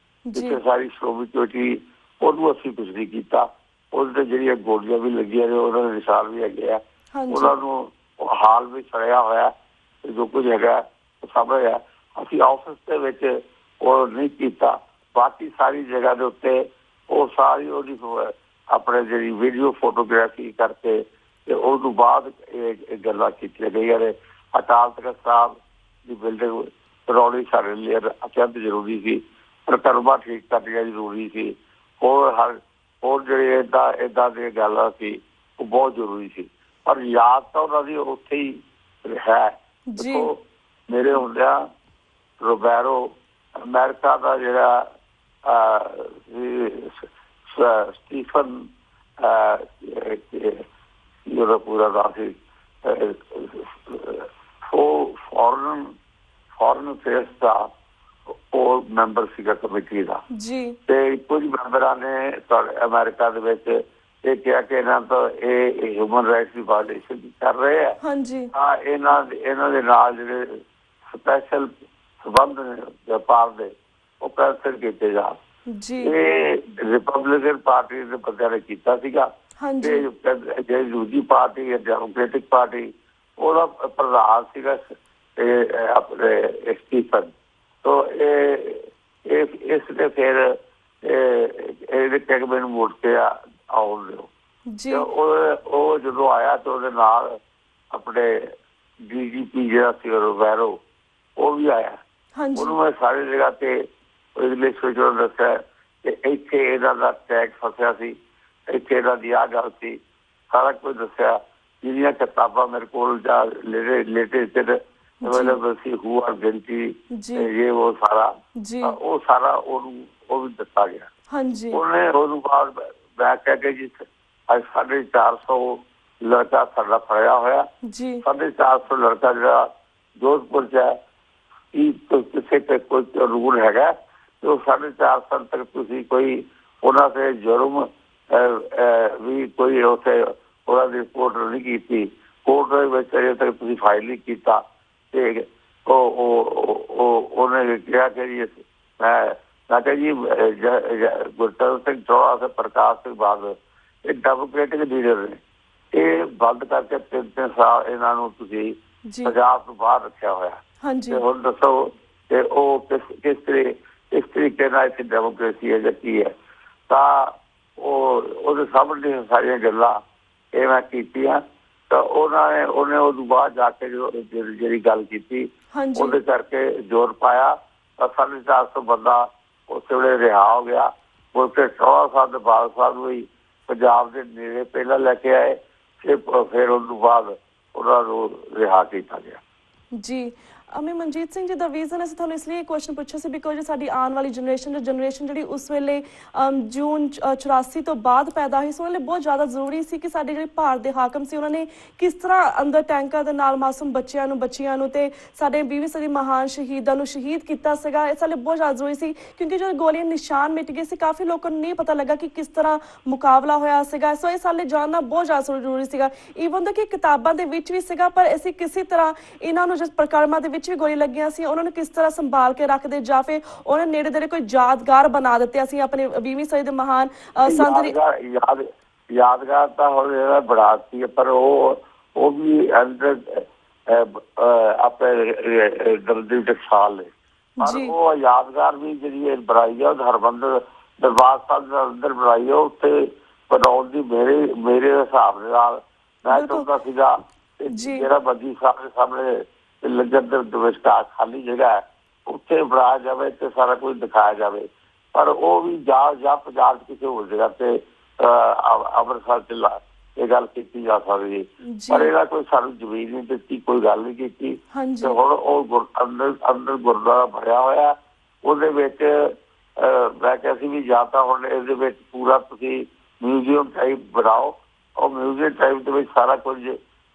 ਜਿੱਥੇ ਸਾਰੀ ਸ਼੍ਰੋਮਣੀ ਕਮੇਟੀ, ਉਹਨੂੰ ਅਸੀਂ ਕੁਛ ਨਹੀਂ ਕੀਤਾ। ਉਹਦੇ ਤੇ ਜਿਹੜੀਆਂ ਗੋਲੀਆਂ ਵੀ ਲੱਗੀਆਂ ਨੇ ਉਹਨਾਂ ਦੇ ਨਿਸ਼ਾਨ ਵੀ ਹੈਗੇ ਆ, ਉਹਨਾਂ ਨੂੰ ਹਾਲ ਵੀ ਸੜਿਆ ਹੋਇਆ, ਜੋ ਕੁਝ ਹੈਗਾ ਸਾਹਮਣੇ ਆ। ਅਸੀਂ ਆਫਿਸ ਦੇ ਵਿੱਚ ਉਹ ਨਹੀਂ ਕੀਤਾ, ਬਾਕੀ ਸਾਰੀ ਜਗ੍ਹਾ ਦੇ ਉੱਤੇ ਉਹ ਸਾਰੀ ਉਹਦੀ ਆਪਣੇ ਜਿਹੜੀ ਵੀਡੀਓ ਫੋਟੋਗ੍ਰਾਫੀ ਕਰਕੇ ਤੇ ਉਸ ਤੋਂ ਬਾਅਦ ਇਹ ਗੱਲਾਂ ਕੀਤੀਆਂ ਗਈਆਂ ਨੇ। ਅਕਾਲ ਤਖਤ ਸਾਹਿਬ ਦੀ ਬਿਲਡਿੰਗ ਬਣਾਉਣੀ ਸਾਡੇ ਲਈ ਅਤਿਅੰਤ ਜ਼ਰੂਰੀ ਸੀ, ਪ੍ਰਕਰਮਾ ਠੀਕ ਕਰਨੀਆਂ ਜ਼ਰੂਰੀ ਸੀ, ਹੋਰ ਜਿਹੜੇ ਏਦਾਂ ਦੀਆਂ ਗੱਲਾਂ ਸੀ ਉਹ ਬਹੁਤ ਜ਼ਰੂਰੀ ਸੀ। ਪਰ ਯਾਦ ਤਾਂ ਉਹਨਾਂ ਦੀ ਉੱਥੇ ਹੀ ਹੈ। ਦੇਖੋ, ਮੇਰੇ ਹੁੰਦਿਆਂ ਰੋਬੈਰੋ ਅਮਰੀਕਾ ਦਾ ਜਿਹੜਾ ਸਟੀਫਨ ਉਹਦਾ ਪੂਰਾ ਨਾਮ ਸੀ, ਉਹ ਫੋਰਨ ਅਫੇਅਰਸ ਦਾ ਉਹ ਮੈਂਬਰ ਸੀਗਾ ਕਮੇਟੀ ਦਾ, ਤੇ ਕੁਝ ਮੈਂਬਰਾਂ ਨੇ ਅਮਰੀਕਾ ਦੇ ਵਿੱਚ ਇਹ ਕਿਹਾ ਕਿ ਇਹਨਾਂ ਤੋਂ ਇਹ ਹਿਊਮਨ ਰਾਈਟਸ ਦੀ ਵਾਇਲੇਸ਼ਨ ਕਰ ਰਹੇ ਆ, ਤਾਂ ਇਹਨਾਂ ਦੇ ਨਾਲ ਜਿਹੜੇ ਸਪੈਸ਼ਲ ਸੰਬੰਧ ਨੇ ਵਪਾਰ ਦੇ ਉਹ ਕੈਂਸਲ ਕੀਤੇ ਜਾਣ। ਇਹ ਰਿਪਬਲਿਕਨ ਪਾਰਟੀ ਦੇ ਬੰਦਿਆਂ ਨੇ ਕੀਤਾ ਸੀਗਾ, ਤੇ ਜਿਹੜੀ ਦੂਜੀ ਪਾਰਟੀ ਡੈਮੋਕ੍ਰੈਟਿਕ ਪਾਰਟੀ ਉਹਦਾ ਪ੍ਰਧਾਨ ਸੀਗਾ ਆਪਣੇ ਸਟੀਫਨ। ਤੋ ਇਸ ਨੇ ਫਿਰ ਇਹਦੇ ਟੈਗਮੇ ਨੂੰ ਮੁੜ ਕੇ ਆਉਣ ਦਿਓ। ਉਹ ਜਦੋਂ ਆਇਆ ਤੇ ਉਹਦੇ ਨਾਲ ਆਪਣੇ DGP ਜਿਹੜਾ ਸੀ ਰੋਬੈਰੋ ਉਹ ਵੀ ਆਇਆ। ਉਹਨੂੰ ਮੈਂ ਸਾਰੀ ਜਗ੍ਹਾ ਤੇ ਇੰਗਲਿਸ਼ ਵਿੱਚ ਉਹਨੂੰ ਦੱਸਿਆ ਕਿ ਇੱਥੇ ਇਹਨਾਂ ਦਾ ਟੈਗ ਫਸਿਆ ਸੀ, ਇੱਥੇ ਇਹਨਾਂ ਦੀ ਆਹ ਗੱਲ ਸੀ, ਸਾਰਾ ਕੁਝ ਦੱਸਿਆ। ਜਿਹੜੀਆਂ ਕਿਤਾਬਾਂ ਮੇਰੇ ਕੋਲ ਜਾਂ latest available C, who are ਗਿਣਤੀ ਇਹ ਉਹ ਸਾਰਾ ਉਹ ਵੀ ਦੱਸਿਆ ਗਿਆ। ਉਹਨੇ ਉਹਨੂੰ ਬਾਅਦ ਮੈਂ ਕਹਿ ਕੇ ਜੀ ਅੱਜ 450 ਲੜਕਾ ਸਾਡਾ ਫੜਿਆ ਹੋਇਆ, 450 ਲੜਕਾ ਜਿਹੜਾ ਜੋਧਪੁਰ ਚ ਹੈ, ਕਿਸੇ ਤੇ ਕੋਈ ਰੂਲ ਹੈਗਾ ਤੇ ਉਹ 450 ਤੱਕ ਤੁਸੀਂ ਕੋਈ ਉਹਨਾਂ ਤੇ ਜੁਰਮ ਵੀ ਕੋਈ ਉੱਥੇ ਉਹਨਾਂ ਦੀ ਰਿਪੋਰਟ ਨਹੀਂ ਕੀਤੀ, ਕੋਰਟ ਦੇ ਵਿੱਚ ਅਜੇ ਤੱਕ ਤੁਸੀਂ ਫਾਈਲ ਨਹੀਂ ਕੀਤਾ। ਤੇ ਉਹਨੇ ਕਿਹਾ ਕਿ ਜੀ ਮੈਂ ਕਿਹਾ ਜੀ ਗੁਰਚਰਨ ਸਿੰਘ ਚੌਹਾਨ ਤੇ ਪ੍ਰਕਾਸ਼ ਸਿੰਘ ਬਾਦਲ ਇਹ ਡੈਮੋਕ੍ਰੈਟਿਕ ਲੀਡਰ ਨੇ, ਇਹ ਬੰਦ ਕਰਕੇ 3 ਸਾਲ ਇਹਨਾਂ ਨੂੰ ਤੁਸੀਂ ਪੰਜਾਬ ਤੋਂ ਬਾਹਰ ਰੱਖਿਆ ਹੋਇਆ, ਤੇ ਹੁਣ ਦੱਸੋ ਕਿ ਉਹ ਕਿਸ ਤਰੀਕੇ ਨਾਲ ਇੱਥੇ ਡੈਮੋਕ੍ਰੇਸੀ ਹੈ ਜਾਂ ਕੀ ਹੈ। ਤਾਂ ਉਹਦੇ ਸਾਹਮਣੇ ਸਾਰੀਆਂ ਗੱਲਾਂ ਇਹ ਮੈਂ ਕੀਤੀਆਂ, ਤਾਂ ਉਹਨੇ ਉਦੋਂ ਬਾਅਦ ਜਾ ਕੇ ਜਿਹੜੀ ਗੱਲ ਕੀਤੀ ਉਹਦੇ ਕਰਕੇ ਜ਼ੋਰ ਪਾਇਆ, ਤਾਂ 450 ਬੰਦਾ ਉਸੇ ਵੇਲੇ ਰਿਹਾ ਹੋ ਗਿਆ। ਉਸੇ 16 ਸਾਲ ਦੇ ਬਾਅਦ ਸਾਹਿਬ ਵੀ ਪੰਜਾਬ ਦੇ ਨੇੜੇ ਪਹਿਲਾਂ ਲੈ ਕੇ ਆਏ, ਫਿਰ ਉਸ ਤੋਂ ਬਾਅਦ ਉਹਨਾਂ ਨੂੰ ਰਿਹਾ ਕੀਤਾ ਗਿਆ। ਅਮੀ ਮਨਜੀਤ ਸਿੰਘ ਜੀ ਦਾ ਰੀਜ਼ਨ ਅਸੀਂ ਤੁਹਾਨੂੰ ਇਸ ਲਈ ਕੁਐਸਚਨ ਪੁੱਛਿਆ ਸੀ ਬਿਕੋਜ਼ ਸਾਡੀ ਆਉਣ ਵਾਲੀ ਜਨਰੇਸ਼ਨ ਜਿਹੜੀ ਉਸ ਵੇਲੇ ਜੂਨ 84 ਤੋਂ ਬਾਅਦ ਪੈਦਾ ਹੋਈ ਸੀ ਉਹਨਾਂ ਲਈ ਬਹੁਤ ਜ਼ਿਆਦਾ ਜ਼ਰੂਰੀ ਸੀ ਕਿ ਸਾਡੇ ਜਿਹੜੇ ਭਾਰਤ ਦੇ ਹਾਕਮ ਸੀ ਉਹਨਾਂ ਨੇ ਕਿਸ ਤਰ੍ਹਾਂ ਅੰਦਰ ਟੈਂਕਾਂ ਦੇ ਨਾਲ ਮਾਸੂਮ ਬੱਚਿਆਂ ਨੂੰ ਤੇ ਸਾਡੇ 20ਵੀਂ ਸਦੀ ਮਹਾਨ ਸ਼ਹੀਦਾਂ ਨੂੰ ਸ਼ਹੀਦ ਕੀਤਾ ਸੀਗਾ। ਇਸ ਲਈ ਬਹੁਤ ਜ਼ਿਆਦਾ ਜ਼ਰੂਰੀ ਸੀ ਕਿਉਂਕਿ ਜਦੋਂ ਗੋਲੀਆਂ ਨਿਸ਼ਾਨ ਮਿਟ ਗਏ ਸੀ ਕਾਫੀ ਲੋਕਾਂ ਨੂੰ ਨਹੀਂ ਪਤਾ ਲੱਗਾ ਕਿ ਕਿਸ ਤਰ੍ਹਾਂ ਮੁਕਾਬਲਾ ਹੋਇਆ ਸੀਗਾ। ਸੋ ਇਸ ਲਈ ਜਾਣਨਾ ਬਹੁਤ ਜ਼ਿਆਦਾ ਜ਼ਰੂਰੀ ਸੀਗਾ। ਈਵਨ ਦਾ ਕਿ ਕਿਤਾਬਾਂ ਦੇ ਵਿੱਚ ਵੀ ਸੀਗਾ ਪਰ ਅਸੀਂ ਕਿਸੇ ਤਰ੍ਹਾਂ ਇਹਨਾਂ ਨੂੰ ਜਿਸ ਪ੍ਰਕਰਮਾਂ ਦੇ ਵਿੱਚ ਵੀ ਗੋਲੀ ਲੱਗੀਆਂ ਸੀ ਉਹਨਾਂ ਨੂੰ ਕਿਸ ਤਰ੍ਹਾਂ ਸੰਭਾਲ ਕੇ ਰੱਖਦੇ ਜਾਂ ਫਿਰ ਉਹਨਾਂ ਨੇੜੇ ਦੇ ਕੋਈ ਯਾਦਗਾਰ ਬਣਾ ਦਿੱਤੇ ਅਸੀਂ ਆਪਣੇ 20ਵੀਂ ਸਦੀ ਦੇ ਮਹਾਨ ਸੰਤ ਦੀ ਯਾਦਗਾਰ ਤਾਂ ਹੁਣ ਜਿਹੜਾ ਬਣਾ ਸੀ ਪਰ ਉਹ ਵੀ ਅੰਦਰ ਆਪਣੇ ਦਰਦੀ ਟਕਸਾਲ ਨੇ ਪਰ ਉਹ ਯਾਦਗਾਰ ਵੀ ਜਿਹੜੀ ਬਣਾਈ ਆ ਹਰਮੰਦਰ ਦਰਬਾਰ ਸਾਹਿਬ ਦੇ ਅੰਦਰ ਬਣਾਈ ਆ ਉੱਥੇ ਬਣਾਉਣ ਦੀ ਮੇਰੇ ਹਿਸਾਬ ਨਾਲ ਮੈਂ ਚਾਹੁੰਦਾ ਸੀਗਾ ਜਿਹੜਾ ਬੱਦੀ ਸਾਹਿਬ ਦੇ ਸਾਹਮਣੇ ਲੰਗਰ ਦੇ ਵਿਚਕਾਰ ਖਾਲੀ ਜਗ੍ਹਾ ਹੈ ਉੱਥੇ ਬਣਾਇਆ ਜਾਵੇ ਤੇ ਸਾਰਾ ਕੁਝ ਦਿਖਾਇਆ ਜਾਵੇ ਪਰ ਉਹ ਵੀ ਜਾਂ ਪੰਜਾਬ ਕਿਸੇ ਹੋਰ ਜਗ੍ਹਾ ਤੇ ਅੰਮ੍ਰਿਤਸਰ ਚ ਇਹ ਗੱਲ ਕੀਤੀ ਜਾ ਸਕਦੀ ਪਰ ਇਹਦਾ ਕੋਈ ਸਾਨੂੰ ਜ਼ਮੀਨ ਨਹੀਂ ਦਿੱਤੀ ਕੋਈ ਗੱਲ ਨਹੀਂ ਕੀਤੀ ਤੇ ਹੁਣ ਉਹ ਅੰਦਰ ਗੁਰਦੁਆਰਾ ਬਣਿਆ ਹੋਇਆ ਉਹਦੇ ਵਿੱਚ ਮੈਂ ਕਿਹਾ ਸੀ ਵੀ ਜਾਂ ਤਾਂ ਹੁਣ ਇਹਦੇ ਵਿੱਚ ਪੂਰਾ ਤੁਸੀਂ ਮਿਊਜ਼ੀਅਮ ਟਾਈਪ ਬਣਾਓ ਉਹ ਮਿਊਜ਼ੀਅਮ ਟਾਈਪ ਦੇ ਵਿੱਚ ਸਾਰਾ ਕੁਝ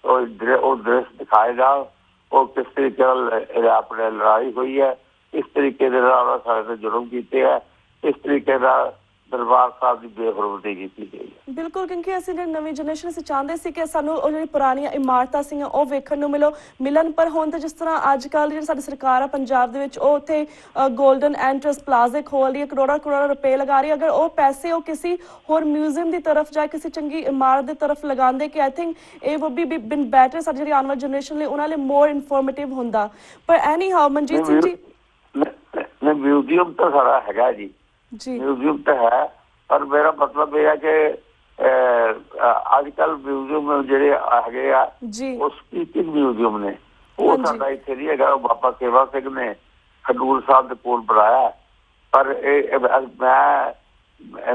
ਉਹ ਦ੍ਰਿਸ਼ ਦਿਖਾਏ ਜਾਓ ਉਹ ਕਿਸ ਤਰੀਕੇ ਨਾਲ ਆਪਣੇ ਲੜਾਈ ਹੋਈ ਹੈ ਇਸ ਤਰੀਕੇ ਦੇ ਨਾਲ ਸਾਡੇ ਤੇ ਜ਼ੁਲਮ ਕੀਤੇ ਹੈ ਇਸ ਤਰੀਕੇ ਨਾਲ ਦਰਬਾਰ ਸਾਹਿਬ ਦੀ ਬੇਹਰਮਤੀ ਕੀਤੀ ਗਈ ਹੈ। ਬਿਲਕੁਲ ਕਿਉਂਕਿ ਅਸੀਂ ਜਿਹੜੀ ਨਵੀਂ ਜਨਰੇਸ਼ਨ ਅਸੀਂ ਚਾਹੁੰਦੇ ਸੀ ਕਿ ਸਾਨੂੰ ਉਹ ਜਿਹੜੀ ਪੁਰਾਣੀਆਂ ਇਮਾਰਤਾਂ ਸੀਗੀਆਂ ਉਹ ਵੇਖਣ ਨੂੰ ਮਿਲਣ ਪਰ ਹੁਣ ਤਾਂ ਜਿਸ ਤਰ੍ਹਾਂ ਅੱਜ ਕੱਲ੍ਹ ਜਿਹੜੀ ਸਾਡੀ ਸਰਕਾਰ ਆ ਪੰਜਾਬ ਦੇ ਵਿੱਚ ਉਹ ਉੱਥੇ ਗੋਲਡਨ ਐਂਟਰਸ ਪਲਾਜ਼ੇ ਖੋਲ ਰਹੀ ਹੈ ਕਰੋੜਾਂ ਰੁਪਏ ਲਗਾ ਰਹੀ ਹੈ ਅਗਰ ਉਹ ਪੈਸੇ ਉਹ ਕਿਸੇ ਹੋਰ ਮਿਊਜ਼ੀਅਮ ਦੀ ਤਰਫ ਜਾਂ ਕਿਸੇ ਚੰਗੀ ਇਮਾਰਤ ਦੀ ਤਰਫ ਲਗਾਉਂਦੇ ਕਿ ਆਈ ਥਿੰਕ ਇਹ ਵੁੱਡ ਬੀ ਬਿਨ ਬੈਟਰ ਸਾਡੀ ਜਿਹੜੀ ਆਉਣ ਵਾਲੀ ਜਨਰੇਸ਼ਨ ਲਈ ਉਹਨਾਂ ਲਈ ਮੋਰ ਇਨਫੋਰਮੇਟਿਵ ਹੁੰਦਾ ਪਰ ਐਨੀ ਹਾਊ ਮਨਜੀਤ ਸਿੰਘ ਜੀ ਮਿਊਜ਼ੀਅਮ ਤਾਂ ਸਾਰਾ ਹੈਗਾ ਜੀ ਮਿਊਜ਼ੀਅਮ ਤਾਂ ਹੈ ਪਰ ਮੇਰਾ ਮਤਲਬ ਇਹ ਹੈ ਕਿ ਅੱਜ ਕੱਲ੍ਹ ਮਿਊਜ਼ੀਅਮ ਜਿਹੜੇ ਹੈਗੇ ਆ ਉਹ ਸਪੀਕਿੰਗ ਮਿਊਜ਼ੀਅਮ ਨੇ ਉਹ ਸਾਡਾ ਇੱਥੇ ਨਹੀਂ ਹੈਗਾ ਬਾਬਾ ਸੇਵਾ ਸਿੰਘ ਨੇ ਖਡੂਰ ਸਾਹਿਬ ਦੇ ਕੋਲ ਬਣਾਇਆ ਪਰ ਇਹ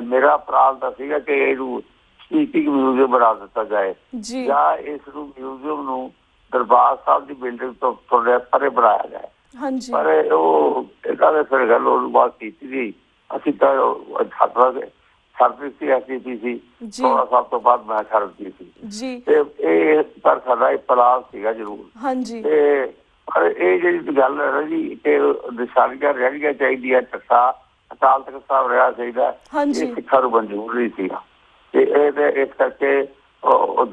ਮੇਰਾ ਪ੍ਰਾਣ ਤਾਂ ਸੀਗਾ ਕਿ ਇਹਨੂੰ ਸਪੀਕਿੰਗ ਮਿਊਜ਼ੀਅਮ ਬਣਾ ਦਿੱਤਾ ਜਾਏ ਜਾਂ ਇਸ ਨੂੰ ਮਿਊਜ਼ੀਅਮ ਨੂੰ ਦਰਬਾਰ ਸਾਹਿਬ ਦੀ ਬਿਲਡਿੰਗ ਤੋਂ ਥੋੜ੍ਹਾ ਪਰੇ ਬਣਾਇਆ ਜਾਏ ਪਰ ਉਹ ਇਹਨਾਂ ਨੇ ਫਿਰ ਗੱਲ ਉਹਨੂੰ ਬਾਤ ਕੀਤੀ ਸੀ ਅਸੀਂ ਤਾਂ ਸਰਵਿਸ ਸੀ SGPC ਸੋਲਾਂ ਸਾਲ ਤੋਂ ਬਾਅਦ ਮੈਂ ਛੱਡ ਦਿੱਤੀ ਸੀ ਤੇ ਇਹ ਪਰ ਸਾਡਾ ਪਲਾਨ ਸੀਗਾ ਜ਼ਰੂਰ ਤੇ ਪਰ ਇਹ ਜਿਹੜੀ ਗੱਲ ਹੈ ਨਾ ਜੀ ਕਿ ਨਿਸ਼ਾਨੀਆਂ ਰਹਿਣੀਆਂ ਚਾਹੀਦੀਆਂ ਅਕਾਲ ਤਖਤ ਸਾਹਿਬ ਰਹਿਣਾ ਚਾਹੀਦਾ ਇਹ ਸਿੱਖਾਂ ਨੂੰ ਮਨਜ਼ੂਰ ਨਹੀਂ ਸੀਗਾ ਤੇ ਇਸ ਕਰਕੇ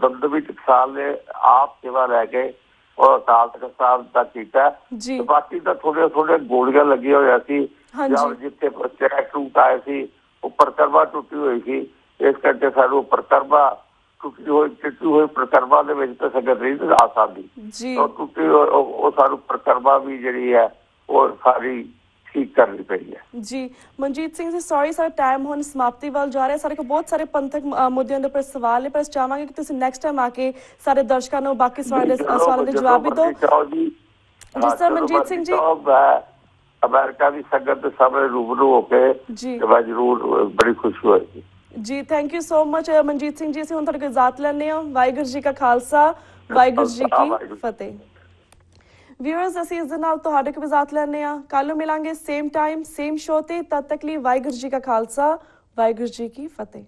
ਦਮਦਮੀ ਟਕਸਾਲ ਨੇ ਆਪ ਸੇਵਾ ਲੈ ਕੇ ਉਹ ਅਕਾਲ ਤਖਤ ਸਾਹਿਬ ਦਾ ਕੀਤਾ ਬਾਕੀ ਤਾਂ ਥੋੜ੍ਹੀਆਂ ਗੋਲੀਆਂ ਲੱਗੀਆਂ ਹੋਈਆਂ ਸੀ ਜਾਂ ਜਿੱਥੇ ਚੈਕ ਰੂਟ ਆਏ ਸੀ ਉਹ ਪ੍ਰਕਰਮਾ ਟੁੱਟੀ ਹੋਈ ਸੀ ਇਸ ਕਰਕੇ ਸਾਨੂੰ ਪ੍ਰਕਰਮਾ ਟੁੱਟੀ ਹੋਈ ਪ੍ਰਕਰਮਾ ਦੇ ਵਿੱਚ ਤਾਂ ਸੰਗਤ ਨਹੀਂ ਆ ਸਕਦੀ ਉਹ ਟੁੱਟੀ ਉਹ ਸਾਨੂੰ ਪ੍ਰਕਰਮਾ ਵੀ ਜਿਹੜੀ ਹੈ ਉਹ ਸਾਰੀ ਠੀਕ ਕਰਨੀ ਪਈ ਹੈ ਜੀ ਮਨਜੀਤ ਸਿੰਘ ਜੀ ਸੌਰੀ ਸਾਡਾ ਟਾਈਮ ਹੁਣ ਸਮਾਪਤੀ ਵੱਲ ਜਾ ਰਿਹਾ ਸਾਡੇ ਕੋਲ ਬਹੁਤ ਸਾਰੇ ਪੰਥਕ ਮੁੱਦਿਆਂ ਦੇ ਉੱਪਰ ਸਵਾਲ ਨੇ ਪਰ ਚਾਹਾਂਗੇ ਕਿ ਤੁਸੀਂ ਨੈਕਸਟ ਟਾਈਮ ਆ ਕੇ ਸਾਰੇ ਦਰਸ਼ਕਾਂ ਨੂੰ ਬਾਕੀ ਸਵਾਲਾਂ ਦੇ ਜਵਾਬ ਵੀ ਦਿਓ ਜਿਸ ਤਰ੍ਹਾਂ ਮਨਜੀਤ ਸਿੰਘ ਜੀ ਅਮਰੀਕਾ ਦੀ ਸੰਗਤ ਦੇ ਸਾਹਮਣੇ ਰੂਬਰੂ ਹੋ ਕੇ ਮੈਂ ਜ਼ਰੂਰ ਬੜੀ ਖੁਸ਼ੀ ਹੋਈ ਜੀ thank you so much Manjit Singh ji ਅਸੀਂ ਹੁਣ ਤੁਹਾਡੇ ਕੋਲ ਇਜਾਜ਼ਤ ਲੈਂਦੇ ਹਾਂ ਵਾਹਿਗੁਰੂ ਜੀ ਕਾ ਖਾਲਸਾ ਵਾਹਿਗੁਰੂ ਜੀ ਕੀ ਫਤਿਹ ਵਿਊਅਰਸ ਅਸੀਂ ਇਸ ਦੇ ਨਾਲ ਤੁਹਾਡੇ ਕੋਲ ਇਜਾਜ਼ਤ ਲੈਂਦੇ ਹਾਂ ਕੱਲ ਨੂੰ ਮਿਲਾਂਗੇ ਸੇਮ ਟਾਈਮ ਸੇਮ ਸ਼ੋਅ ਤੇ ਤਦ ਤੱਕ ਲਈ ਵਾਹਿਗੁਰੂ ਜੀ ਕਾ ਖਾਲਸਾ ਵਾਹਿਗੁਰੂ ਜੀ ਕੀ ਫਤਿਹ